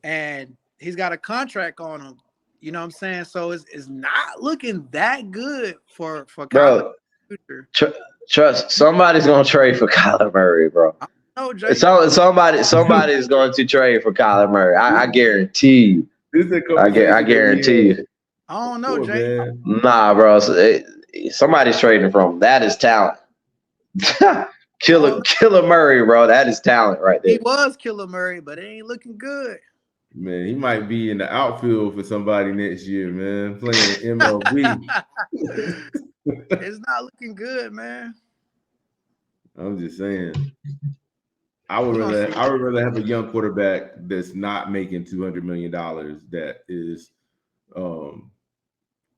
And he's got a contract on him. You know what I'm saying? So it's not looking that good for Kyler. Trust, somebody's gonna trade for Kyler Murray, bro. No, Jay. Somebody is going to trade for Kyler Murray. I guarantee you. I guarantee you. I don't know, Jay. Man. Nah, bro. Somebody's trading from him. That is talent. Killer Murray, bro. That is talent right there. He was Killer Murray, but it ain't looking good. Man, he might be in the outfield for somebody next year, man, playing MLB. It's not looking good, man. I'm just saying. I would rather have a young quarterback that's not making $200 million, that is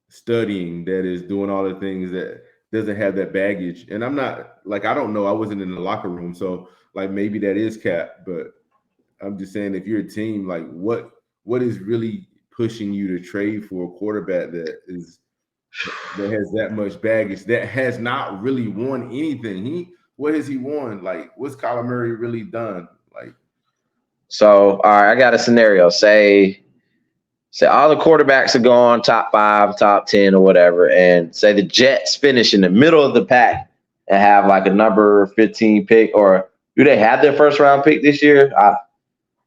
studying, that is doing all the things, that doesn't have that baggage. And I'm not, like, I don't know. I wasn't in the locker room, so like maybe that is cap, but I'm just saying, if you're a team, like what is really pushing you to trade for a quarterback that has that much baggage, that has not really won anything? What has he won? Like, what's Kyler Murray really done? Like, so all right, I got a scenario. Say all the quarterbacks are going top 5, top 10, or whatever, and say the Jets finish in the middle of the pack and have like a number 15 pick, or do they have their first round pick this year?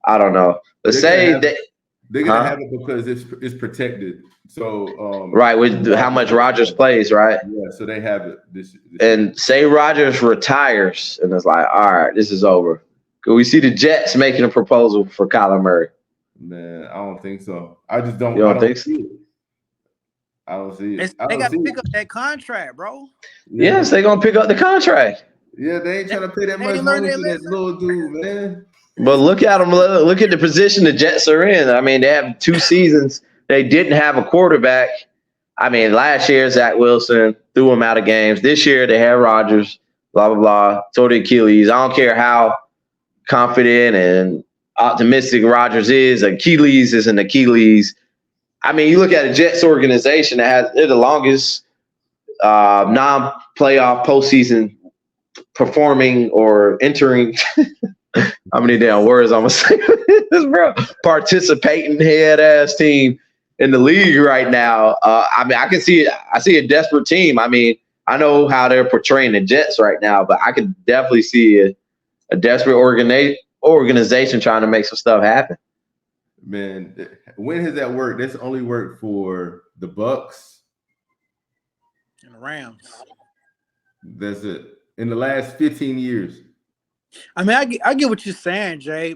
I don't know. But they're gonna have it because it's protected. So right, with how much Rodgers plays, right? Yeah, so they have it this and say Rodgers retires, and it's like, all right, this is over. Could we see the Jets making a proposal for Kyler Murray? Man, I don't think so. I just don't. You don't I don't think see it. I don't see it. They got to pick up that contract, bro. Yeah. Yes, they're gonna pick up the contract. Yeah, they ain't trying to pay that much money for that little dude, man. But look at them. Look at the position the Jets are in. I mean, they have 2 seasons. They didn't have a quarterback. I mean, last year, Zach Wilson threw him out of games. This year, they have Rodgers, blah, blah, blah, tore the Achilles. I don't care how confident and optimistic Rodgers is. Achilles is an Achilles. I mean, you look at a Jets organization that they're the longest non-playoff postseason performing or entering. How many damn words I'm gonna say this, bro? Participating head ass team in the league right now. I mean, I can see it. I see a desperate team. I mean, I know how they're portraying the Jets right now, but I could definitely see a desperate organization trying to make some stuff happen. Man, when has that worked? That's only worked for the Bucks and the Rams. That's it. In the last 15 years. I mean, I get what you're saying, Jay,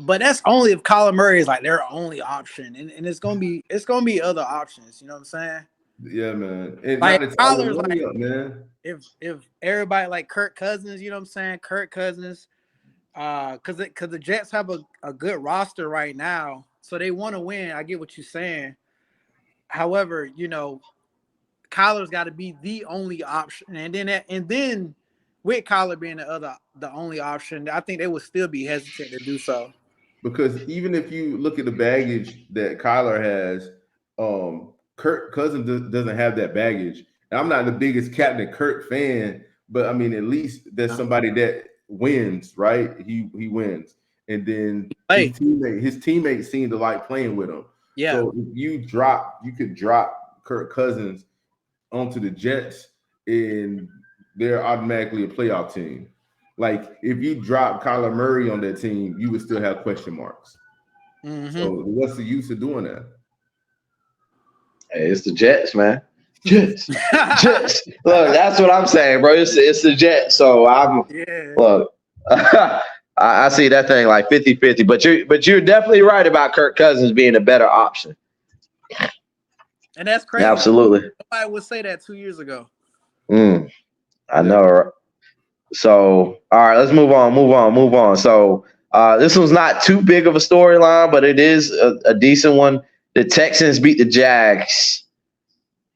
but that's only if Kyler Murray is like their only option, and it's gonna be other options. You know what I'm saying? Yeah, man. And like Kyler's like, up, man. If everybody like Kirk Cousins, you know what I'm saying? Kirk Cousins, because the Jets have a good roster right now, so they want to win. I get what you're saying. However, you know, Kyler's got to be the only option, and then with Kyler being the only option, I think they would still be hesitant to do so. Because even if you look at the baggage that Kyler has, Kirk Cousins doesn't have that baggage. And I'm not the biggest Captain Kirk fan, but I mean, at least there's somebody that wins, right? He wins, and then his teammates seem to like playing with him. Yeah. So if you could drop Kirk Cousins onto the Jets, and they're automatically a playoff team. Like if you drop Kyler Murray on that team, you would still have question marks. Mm-hmm. So what's the use of doing that? Hey, it's the Jets, man. Jets. Jets. Look, that's what I'm saying, bro. It's the Jets. So look. I see that thing like 50-50, but you're definitely right about Kirk Cousins being a better option. And that's crazy. Absolutely. Nobody would say that 2 years ago. I know. So, all right, let's move on. So, this one's not too big of a storyline, but it is a decent one. The Texans beat the Jags,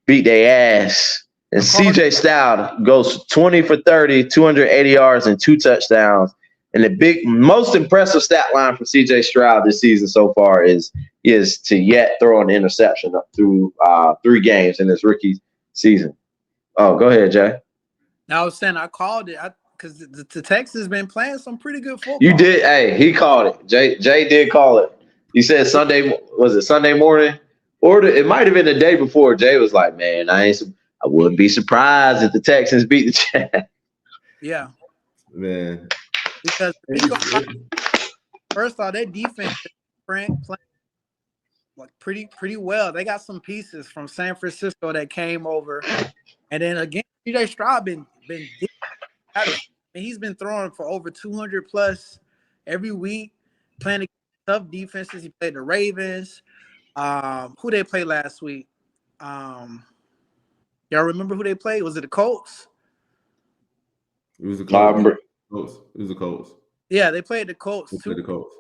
beat their ass. And CJ Stroud goes 20 for 30, 280 yards, and 2 touchdowns. And the most impressive stat line for CJ Stroud this season so far is to yet throw an interception up through 3 games in his rookie season. Oh, go ahead, Jay. I was saying I called it because the Texans been playing some pretty good football. You did. Hey, he called it. Jay did call it. He said Sunday morning? Or it might have been the day before. Jay was like, man, I wouldn't be surprised if the Texans beat the Jags. Yeah. Man. Because first off, their defense playing like pretty well. They got some pieces from San Francisco that came over. And then again, CJ Stroud been he's been throwing for over 200 plus every week, playing against tough defenses. He played the Ravens. Who they played last week? Y'all remember who they played? Was it the Colts? It was the Colts. It was the Colts. Yeah, they played the Colts. The Colts.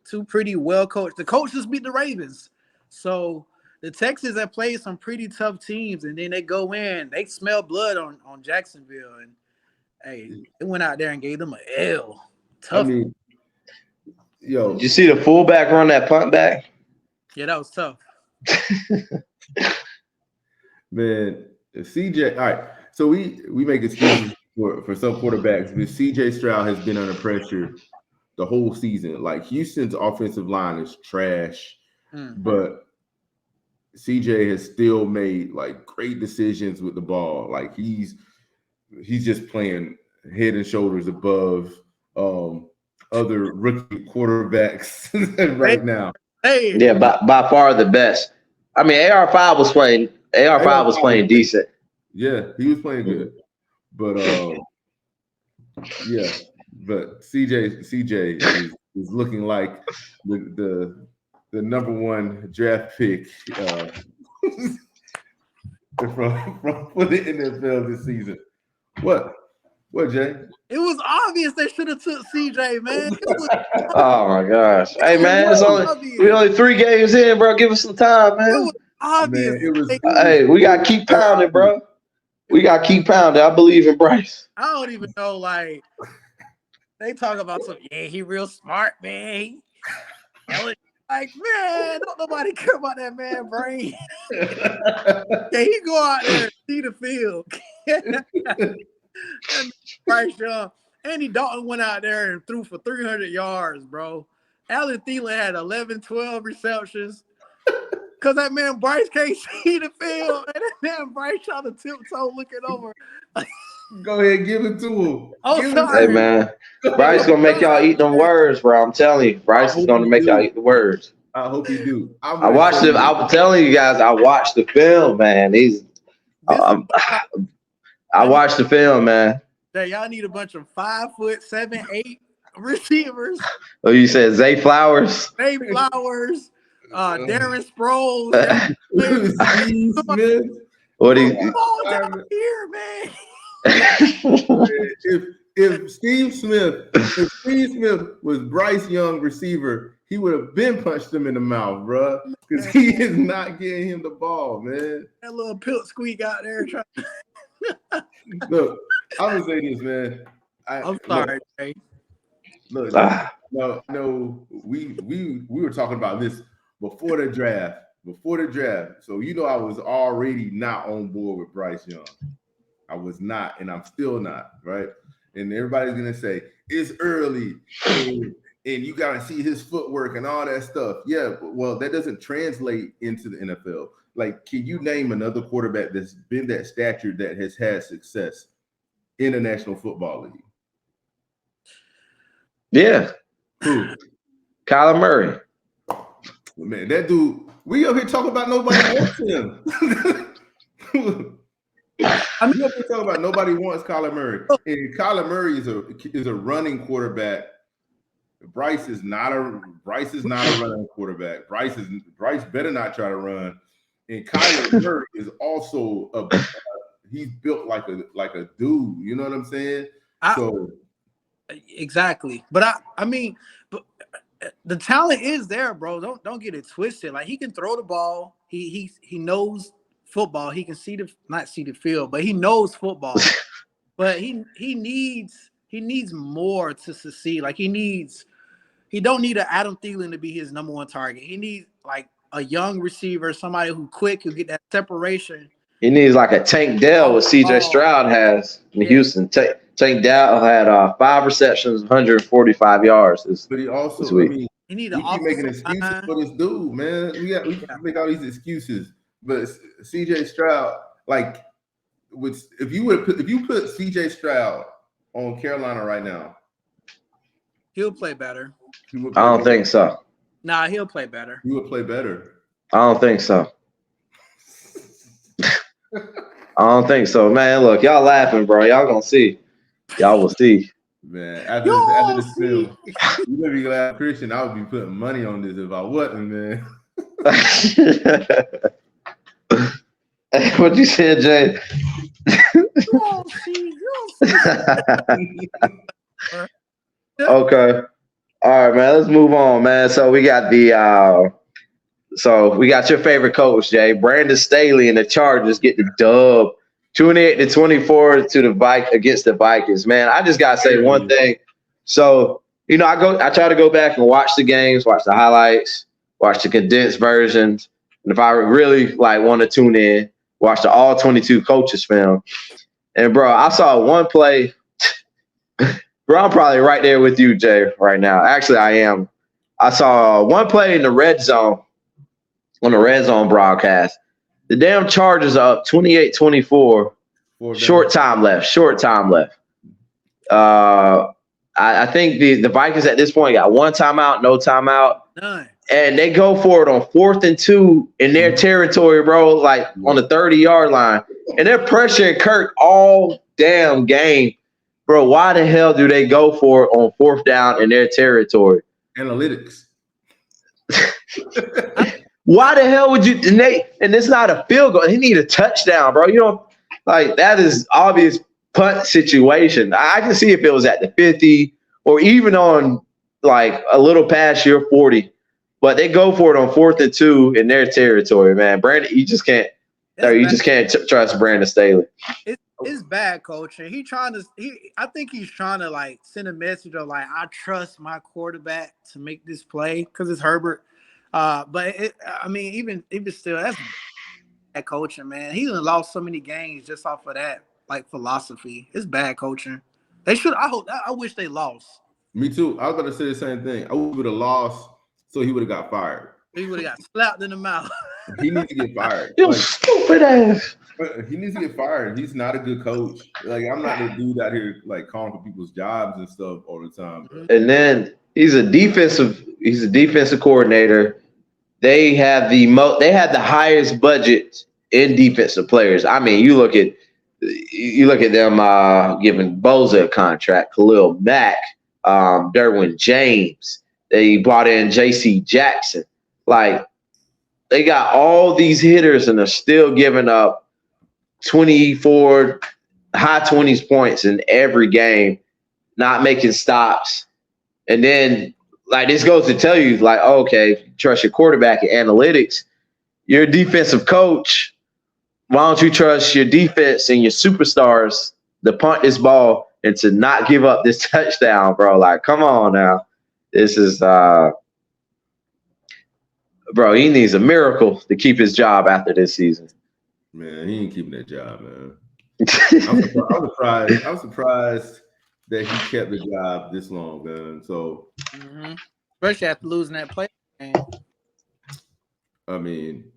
Two pretty well coached. The Colts just beat the Ravens. So the Texans have played some pretty tough teams, and then they go in, they smell blood on Jacksonville, and hey, they went out there and gave them an L. Tough. I mean, yo, did you see the fullback run that punt back? Yeah, that was tough. Man, CJ. All right, so we make excuses for some quarterbacks, but CJ Stroud has been under pressure the whole season. Like Houston's offensive line is trash, but CJ has still made like great decisions with the ball. Like he's just playing head and shoulders above other rookie quarterbacks right now. Hey. Yeah, by far the best. I mean, AR5 was playing decent. Yeah, he was playing good. But yeah, but CJ is looking like the number 1 draft pick for the NFL this season. What, Jay? It was obvious they should have took CJ, man. Oh my gosh! Hey man, we only 3 games in, bro. Give us some time, man. It was obvious. Hey, we gotta keep pounding, bro. We gotta keep pounding. I believe in Bryce. I don't even know, like they talk about some. Yeah, he real smart, man. Like, man, don't nobody care about that man brain. Yeah, he go out there and see the field. Bryce Young. Andy Dalton went out there and threw for 300 yards, bro. Allen Thielen had 11-12 receptions. Because that man Bryce can't see the field. And that man Bryce trying to tiptoe looking over. Go ahead, give it to him. Hey, man. Bryce going to make y'all eat them words, bro. I'm telling you. Bryce is going to make y'all eat the words. I hope you do. I'm telling you guys, I watched the film, man. I watched the film, man. That y'all need a bunch of 5'7", 8 receivers. Oh, you said Zay Flowers? Zay Flowers, Darren Sproles. What do you here, man? If Steve Smith was Bryce Young receiver, he would have been punched him in the mouth, bro. Because he is not getting him the ball, man. That little pilt squeak out there trying. Look, I'm gonna say this, man. I'm sorry, Jay. Look, Ah, no, we were talking about this before the draft. So I was already not on board with Bryce Young. I was not, and I'm still not, right? And everybody's gonna say it's early, and you gotta see his footwork and all that stuff. Yeah, well, that doesn't translate into the NFL. Like, can you name another quarterback that's been that stature that has had success in the National Football League? yeah. Who? Kyler Murray. Man, that dude. We up here talking about nobody wants him. We up here talking about nobody wants Kyler Murray. And Kyler Murray is a running quarterback. Bryce is not a running quarterback. Bryce better not try to run. And Kyler Murray is also he's built like a dude. You know what I'm saying? Exactly. But I mean, but the talent is there, bro. Don't get it twisted. Like, he can throw the ball. He knows football. He can not see the field, but he knows football. But he needs more to succeed. Like, he don't need an Adam Thielen to be his number one target. He needs like a young receiver, somebody who get that separation. He needs like a Tank Dell, what CJ Stroud has in Houston. Tank Dell had 5 receptions, 145 yards. But he also, he need we keep making excuses for this dude, man. We make all these excuses. But CJ Stroud, like, if you put CJ Stroud on Carolina right now, he'll play better. I don't think so. Nah, he'll play better. He would play better. I don't think so. I don't think so, man. Look, y'all laughing, bro. Y'all gonna see. Y'all will see. Man, after this film, you better be glad, Christian. I would be putting money on this if I wasn't, man. What you said, Jay? You'll see. Okay. All right, man. Let's move on, man. So we got your favorite coach, Jay. Brandon Staley and the Chargers get the dub, 28-24 against the Vikings. Man, I just gotta say one thing. So, I try to go back and watch the games, watch the highlights, watch the condensed versions, and if I really want to tune in, watch the all 22 coaches film. And bro, I saw one play. Bro, I'm probably right there with you, Jay, right now. Actually, I am. I saw one play in the red zone, on the red zone broadcast. The damn Chargers are up 28-24. Short time left. I think the Vikings at this point got one timeout, no timeout. None. And they go for it on 4th and 2 in their territory, bro, like on the 30-yard line. And they're pressuring Kirk all damn game. Bro, why the hell do they go for it on 4th down in their territory? Analytics. Why the hell would you – and it's not a field goal. He need a touchdown, bro. That is obvious punt situation. I can see if it was at the 50 or even on a little past your 40. But they go for it on 4th and 2 in their territory, man. Brandon, you just can't trust Brandon Staley. It's bad coaching. I think he's trying to send a message of I trust my quarterback to make this play because it's Herbert. But even still, that's bad coaching, man. He done lost so many games just off of that philosophy. It's bad coaching. They should. I wish they lost. Me too. I was going to say the same thing. I would have lost, so he would have got fired. He would have got slapped in the mouth. He needs to get fired. You stupid ass. He needs to get fired. He's not a good coach. I'm not the dude out here calling for people's jobs and stuff all the time. And then he's a defensive coordinator. They have the highest budget in defensive players. I mean, you look at them giving Boza a contract, Khalil Mack, Derwin James. They brought in J.C. Jackson. They got all these hitters and they're still giving up 24, high 20s points in every game, not making stops. And then, this goes to tell you, okay, trust your quarterback and analytics. You're a defensive coach. Why don't you trust your defense and your superstars to punt this ball and to not give up this touchdown, bro. Like, come on now. This is bro, he needs a miracle to keep his job after this season. Man, he ain't keeping that job, man. I'm surprised that he kept the job this long, man. So especially after losing that play game. I mean,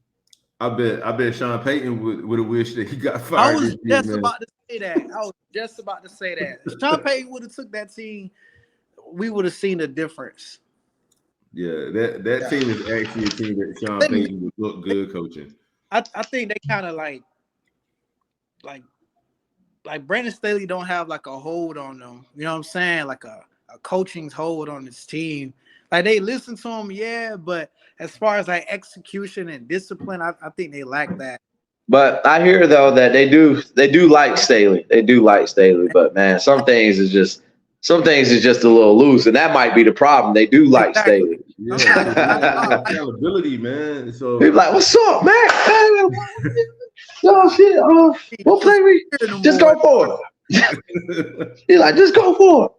I bet Sean Payton would have wished that he got fired. I was just about to say that. If Sean Payton would have took that team, we would have seen a difference. Yeah, that team is actually a team that Sean Payton would look good coaching. I think they kind of like Brandon Staley don't have like a hold on them. You know what I'm saying? Like a coaching hold on his team. Like they listen to him, yeah, but as far as like execution and discipline, I think they lack that. But I hear though that they do like Staley. They do like Staley, but man, some things is just a little loose, and that might be the problem. They do like Staley. Yeah, accountability, man. So people like, what's up, man? Oh shit! What play we? Just go for it. He's like, just go for it.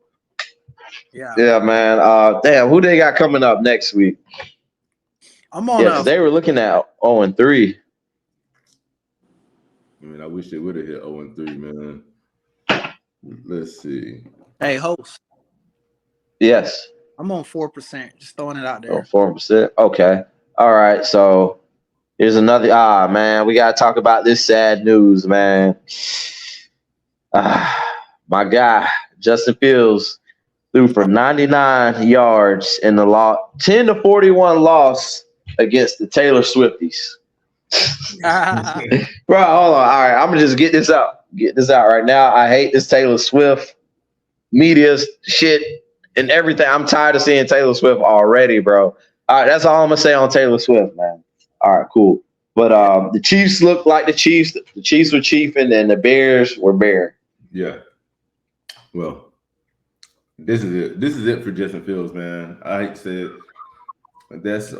Yeah, man. Damn, who they got coming up next week? I'm on. They were looking at 0-3. I mean, I wish they would have hit 0-3, man. Let's see. Hey, host. Yes. I'm on 4%. Just throwing it out there. 4%. Okay. All right. So here's another. Man, we gotta talk about this sad news, man. My guy Justin Fields threw for 99 yards in the 10-41 loss against the Taylor Swifties. Bro, hold on. All right, I'm gonna just get this out right now. I hate this Taylor Swift media shit and everything. I'm tired of seeing Taylor Swift already, bro. All right, that's all I'm gonna say on Taylor Swift, man. All right, cool. But the Chiefs looked like the Chiefs. The Chiefs were chiefing, and the Bears were bare. Yeah. Well, this is it. This is it for Justin Fields, man. I hate to say it. That's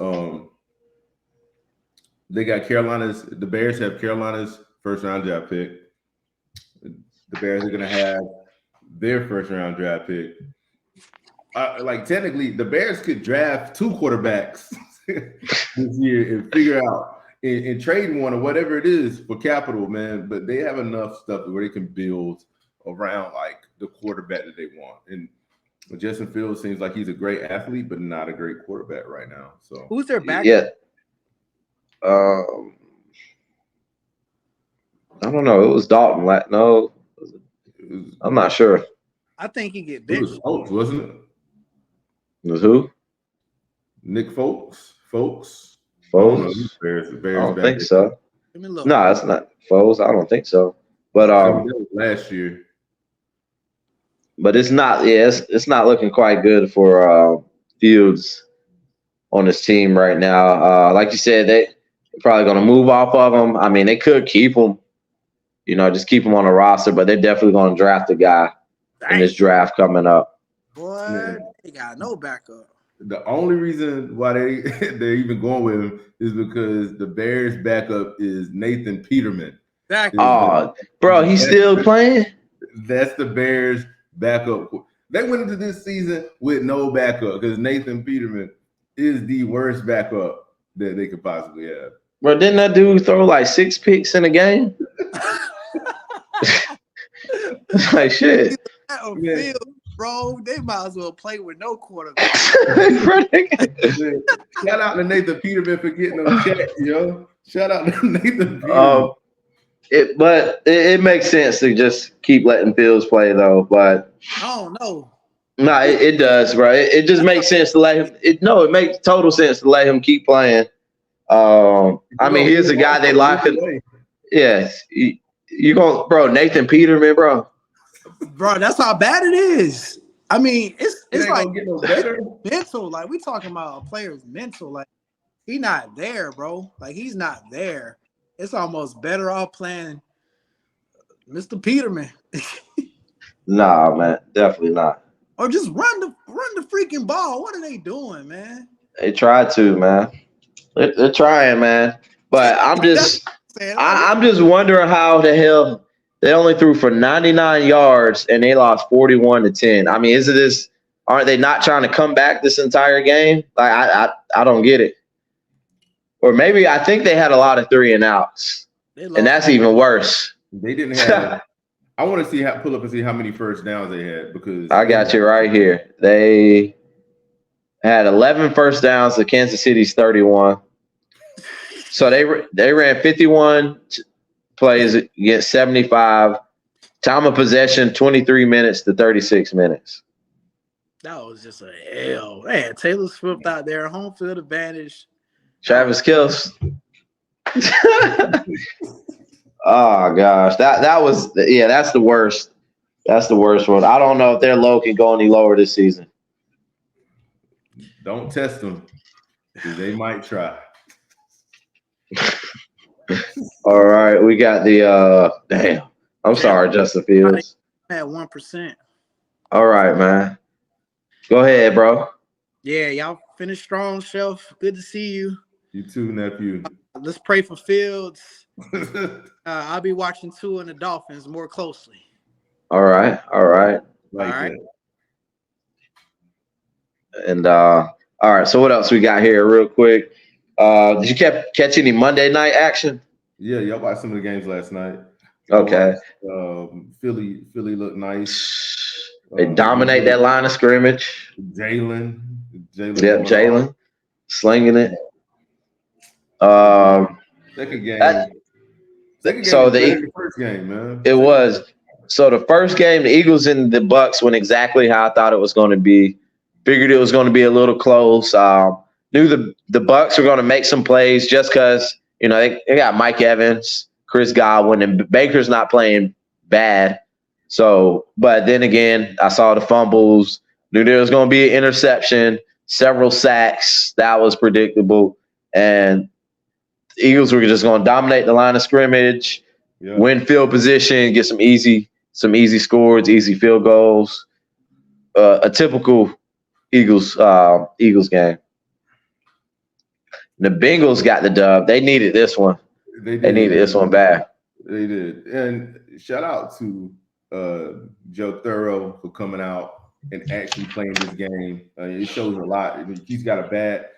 they got the Bears have Carolina's first round draft pick. The Bears are gonna have their first round draft pick. Like technically, the Bears could draft 2 quarterbacks this year and figure out and trade one or whatever it is for capital, man. But they have enough stuff where they can build around like the quarterback that they want. And Justin Fields seems like he's a great athlete, but not a great quarterback right now. So who's their backup? Yeah. I don't know. It was Dalton. No, I'm not sure. I think he get It big. was Folks, wasn't it? It was who? Nick Folks. Foles? I don't think so. Let me look. No, it's not Foles. I don't think so. But that was last year. But it's not. Yeah, it's not looking quite good for Fields on his team right now. Like you said, they're probably going to move off of him. I mean, they could keep him. Just keep him on the roster, but they're definitely going to draft a guy in this draft coming up. Boy, they got no backup. The only reason why they're even going with him is because the Bears' backup is Nathan Peterman. Exactly. Oh, bro, he's still playing? That's the Bears' backup. They went into this season with no backup because Nathan Peterman is the worst backup that they could possibly have. Bro, didn't that dude throw like 6 picks in a game? Like shit. Yeah. Bro, they might as well play with no quarterback. Shout out to Nathan Peterman for getting on chat, yo. Shout out to Nathan Peterman. It makes sense to just keep letting Fields play though. But I don't know. No, it does, bro. It just makes sense to let him. It makes total sense to let him keep playing. I mean, here's a guy they like. Yes, you going, bro? Nathan Peterman, bro. Bro, that's how bad it is. I mean, it's like no better. mental. Like we talking about a player's mental. Like he's not there, bro. Like he's not there. It's almost better off playing Mr. Peterman. Nah, man, definitely not. Or just run the freaking ball. What are they doing, man? They tried to, man. They're trying, man. But I'm just wondering how the hell They only threw for 99 yards and they lost 41-10. I mean, aren't they not trying to come back this entire game? Like I don't get it. Or maybe I think they had a lot of 3-and-outs. And that's even worse. They didn't have I want to pull up and see how many first downs they had because I got you right here. They had 11 first downs to Kansas City's 31. So they ran 51 plays against 75. Time of possession 23 minutes to 36 minutes. That was just a L. Man, Taylor Swift out there, home field advantage. Travis Kelce. Oh gosh, that was that's the worst. That's the worst one. I don't know if their low can go any lower this season. Don't test them. They might try. All right, we got the damn. I'm sorry, Justin Fields. At 1%. All right, man. Go ahead, bro. Yeah, y'all finished strong, Chef. Good to see you. You too, nephew. Let's pray for Fields. I'll be watching Tua and the Dolphins more closely. All right. Like all right. And all right. So what else we got here, real quick? Did you catch any Monday night action? Yeah, y'all watched some of the games last night. Okay. Philly looked nice. They dominate that line of scrimmage. Jalen. Yep, Jalen slinging it. Second game. So the first game, man. It was. So the first game, the Eagles and the Bucks went exactly how I thought it was going to be. Figured it was going to be a little close. Knew the Bucks were going to make some plays just because they got Mike Evans, Chris Godwin, and Baker's not playing bad. So, but then again, I saw the fumbles. Knew there was going to be an interception, several sacks. That was predictable, and the Eagles were just going to dominate the line of scrimmage, win field position, get some easy scores, easy field goals. A typical Eagles game. The Bengals got the dub. They needed this one. They needed this one bad. They did. And shout out to Joe Thorough for coming out and actually playing this game. It shows a lot. I mean, he's got a bad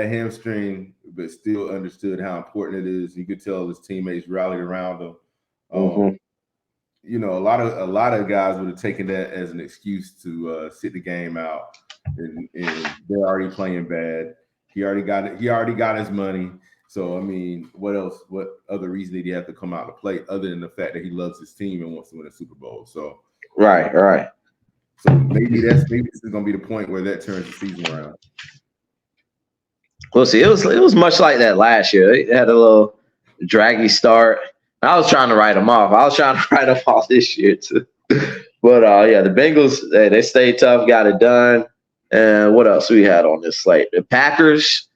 hamstring, but still understood how important it is. You could tell his teammates rallied around him. A lot of guys would have taken that as an excuse to sit the game out, and they're already playing bad. He already got his money. So I mean, what else? What other reason did he have to come out to play other than the fact that he loves his team and wants to win a Super Bowl? So right. So maybe this is gonna be the point where that turns the season around. We'll see. It was much like that last year. They had a little draggy start. I was trying to write them off. I was trying to write them off this year too. But the Bengals, they stayed tough, got it done. And what else we had on this slate? The Packers,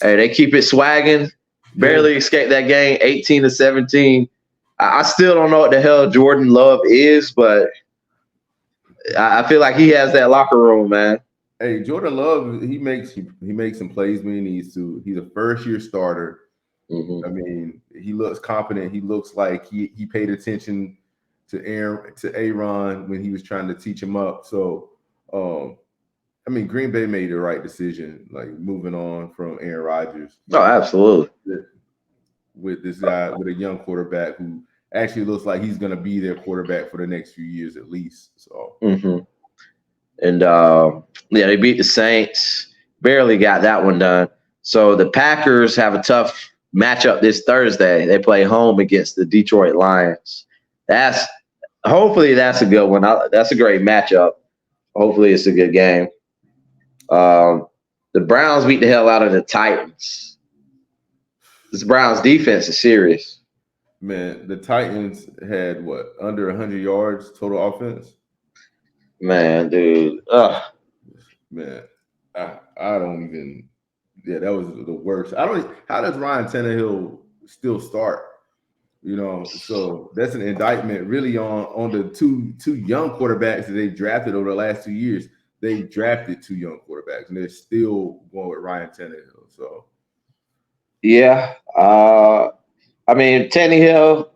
they keep it swagging. Barely escaped that game, 18-17. I still don't know what the hell Jordan Love is, but I feel like he has that locker room, man. Hey, Jordan Love, he makes some plays when he needs to. He's a first-year starter. I mean, he looks competent. He looks like he paid attention to Aaron when he was trying to teach him up. So, I mean, Green Bay made the right decision, like moving on from Aaron Rodgers. Oh, absolutely. With this guy, with a young quarterback who actually looks like he's going to be their quarterback for the next few years at least. So, and they beat the Saints. Barely got that one done. So the Packers have a tough matchup this Thursday. They play home against the Detroit Lions. Hopefully that's a good one. That's a great matchup. Hopefully it's a good game. The Browns beat the hell out of the Titans. This Browns defense is serious. Man, the Titans had under 100 yards total offense? Man, dude. Man, I don't even. Yeah, that was the worst. How does Ryan Tannehill still start? So that's an indictment really on the two young quarterbacks that they've drafted over the last 2 years. They drafted 2 young quarterbacks, and they're still going with Ryan Tannehill. So, yeah. I mean, Tannehill,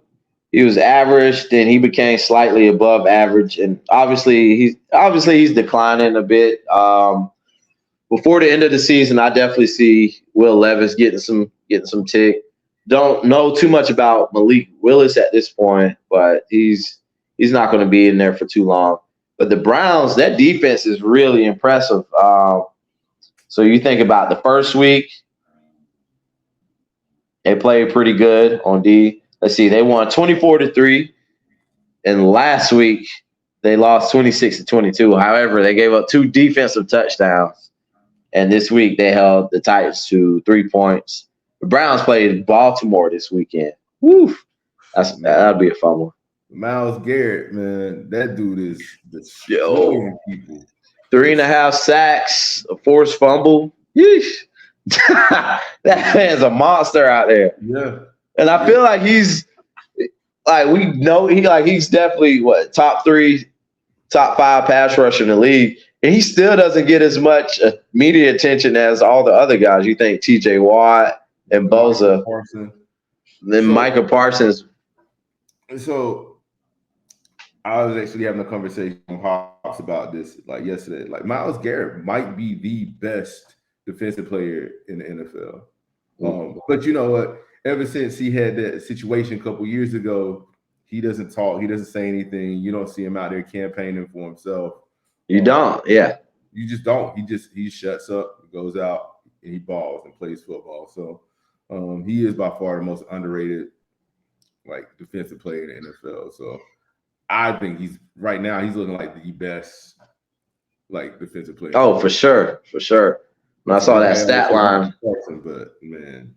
he was average, then he became slightly above average, and obviously he's declining a bit. Before the end of the season, I definitely see Will Levis getting some tick. Don't know too much about Malik Willis at this point, but he's not going to be in there for too long. But the Browns, that defense is really impressive. So you think about the first week, they played pretty good on D. Let's see, they won 24-3, and last week they lost 26-22. However, they gave up 2 defensive touchdowns, and this week they held the Titans to 3 points. The Browns played Baltimore this weekend. Woo! That'll be a fun one. Myles Garrett, man, that dude is destroying people. 3.5 sacks, a forced fumble. Yeesh. That man's a monster out there. Yeah. And I feel like he's definitely top 3, top 5 pass rusher in the league. And he still doesn't get as much media attention as all the other guys. You think TJ Watt and Bosa, then Micah Parsons. So I was actually having a conversation with Hops about this like yesterday. Like Myles Garrett might be the best defensive player in the NFL. But you know what? Ever since he had that situation a couple years ago, he doesn't talk. He doesn't say anything. You don't see him out there campaigning for himself. You don't, yeah. You just don't. He shuts up, goes out, and he balls and plays football. So he is by far the most underrated defensive player in the NFL. So I think he's looking like the best defensive player. Oh, for sure. When I saw that stat line. But man,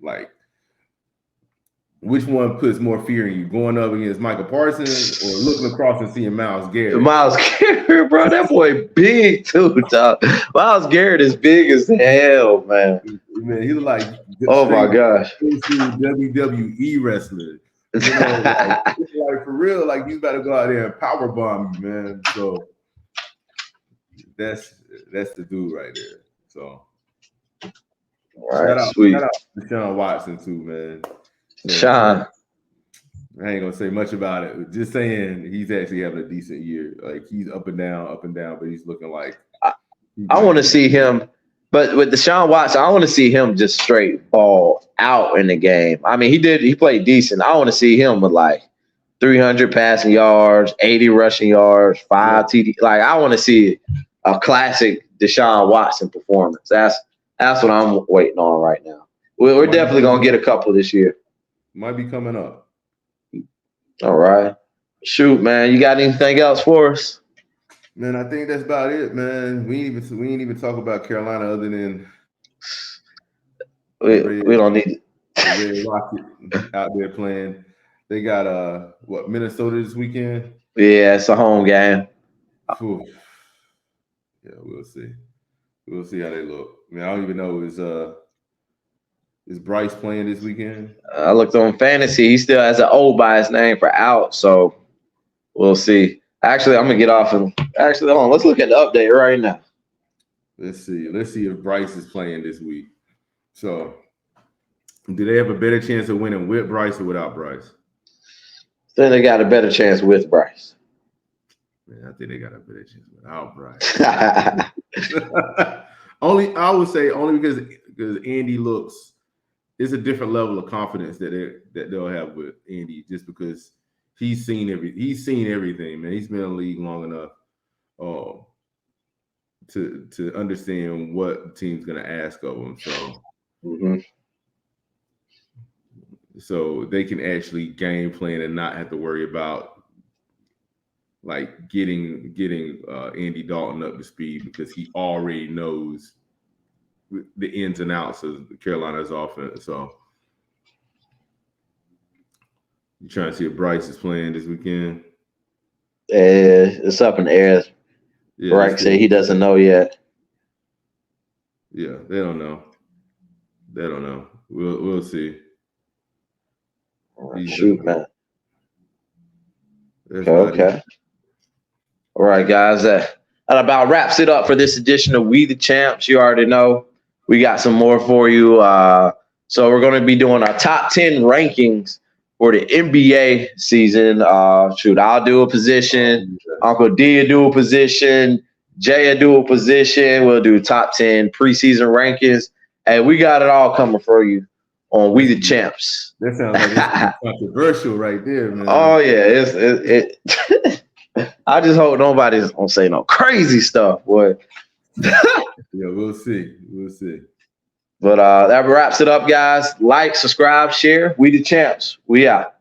which one puts more fear in you, going up against Micah Parsons or looking across and seeing Myles Garrett? Myles Garrett, bro, that boy big too, dog. Myles Garrett is big as hell, man. Man, he's like, oh my gosh, WWE wrestler. You know, for real, he's about to go out there and power bomb you, man. So that's the dude right there. So shout out to Deshaun Watson too, man. Sean, I ain't gonna say much about it. Just saying he's actually having a decent year. He's up and down, but he's looking like I want to see him. But with Deshaun Watson, I want to see him just straight ball out in the game. I mean, he played decent. I want to see him with 300 passing yards, 80 rushing yards, 5 TD. I want to see a classic Deshaun Watson performance. That's what I'm waiting on right now. We're definitely gonna get a couple this year. Might be coming up. All right. Shoot, man. You got anything else for us? Man, I think that's about it, man. We ain't even talk about Carolina other than we don't need Red Rocket out there playing. They got Minnesota this weekend? Yeah, it's a home game. Ooh. Yeah, we'll see. We'll see how they look. I mean, I don't even know is Bryce playing this weekend? I looked on fantasy. He still has an O by his name for out, so we'll see. Actually, I'm gonna get off and hold on. Let's look at the update right now. Let's see if Bryce is playing this week. So, do they have a better chance of winning with Bryce or without Bryce? I think they got a better chance with Bryce. Man, I think they got a better chance without Bryce. I would say only because Andy looks. It's a different level of confidence that they'll have with Andy, just because he's seen everything, man. He's been in the league long enough to understand what the team's gonna ask of him. So, so they can actually game plan and not have to worry about getting Andy Dalton up to speed, because he already knows the ins and outs of Carolina's offense. So you trying to see if Bryce is playing this weekend? It's up in the air. Yeah, Bryce said he doesn't know yet. Yeah, they don't know. We'll see. Shoot, man. Okay. All right, guys. That about wraps it up for this edition of We The Champz. You already know. We got some more for you. So we're going to be doing our top 10 rankings for the NBA season. Shoot, I'll do a position. Uncle D will do a position. Jay will do a position. We'll do top 10 preseason rankings. And we got it all coming for you on We The Champz. That sounds like it's controversial right there, man. Oh, yeah. It I just hope nobody's going to say no crazy stuff, boy. Yeah, we'll see. We'll see. But that wraps it up, guys. Like, subscribe, share. We The Champz. We out.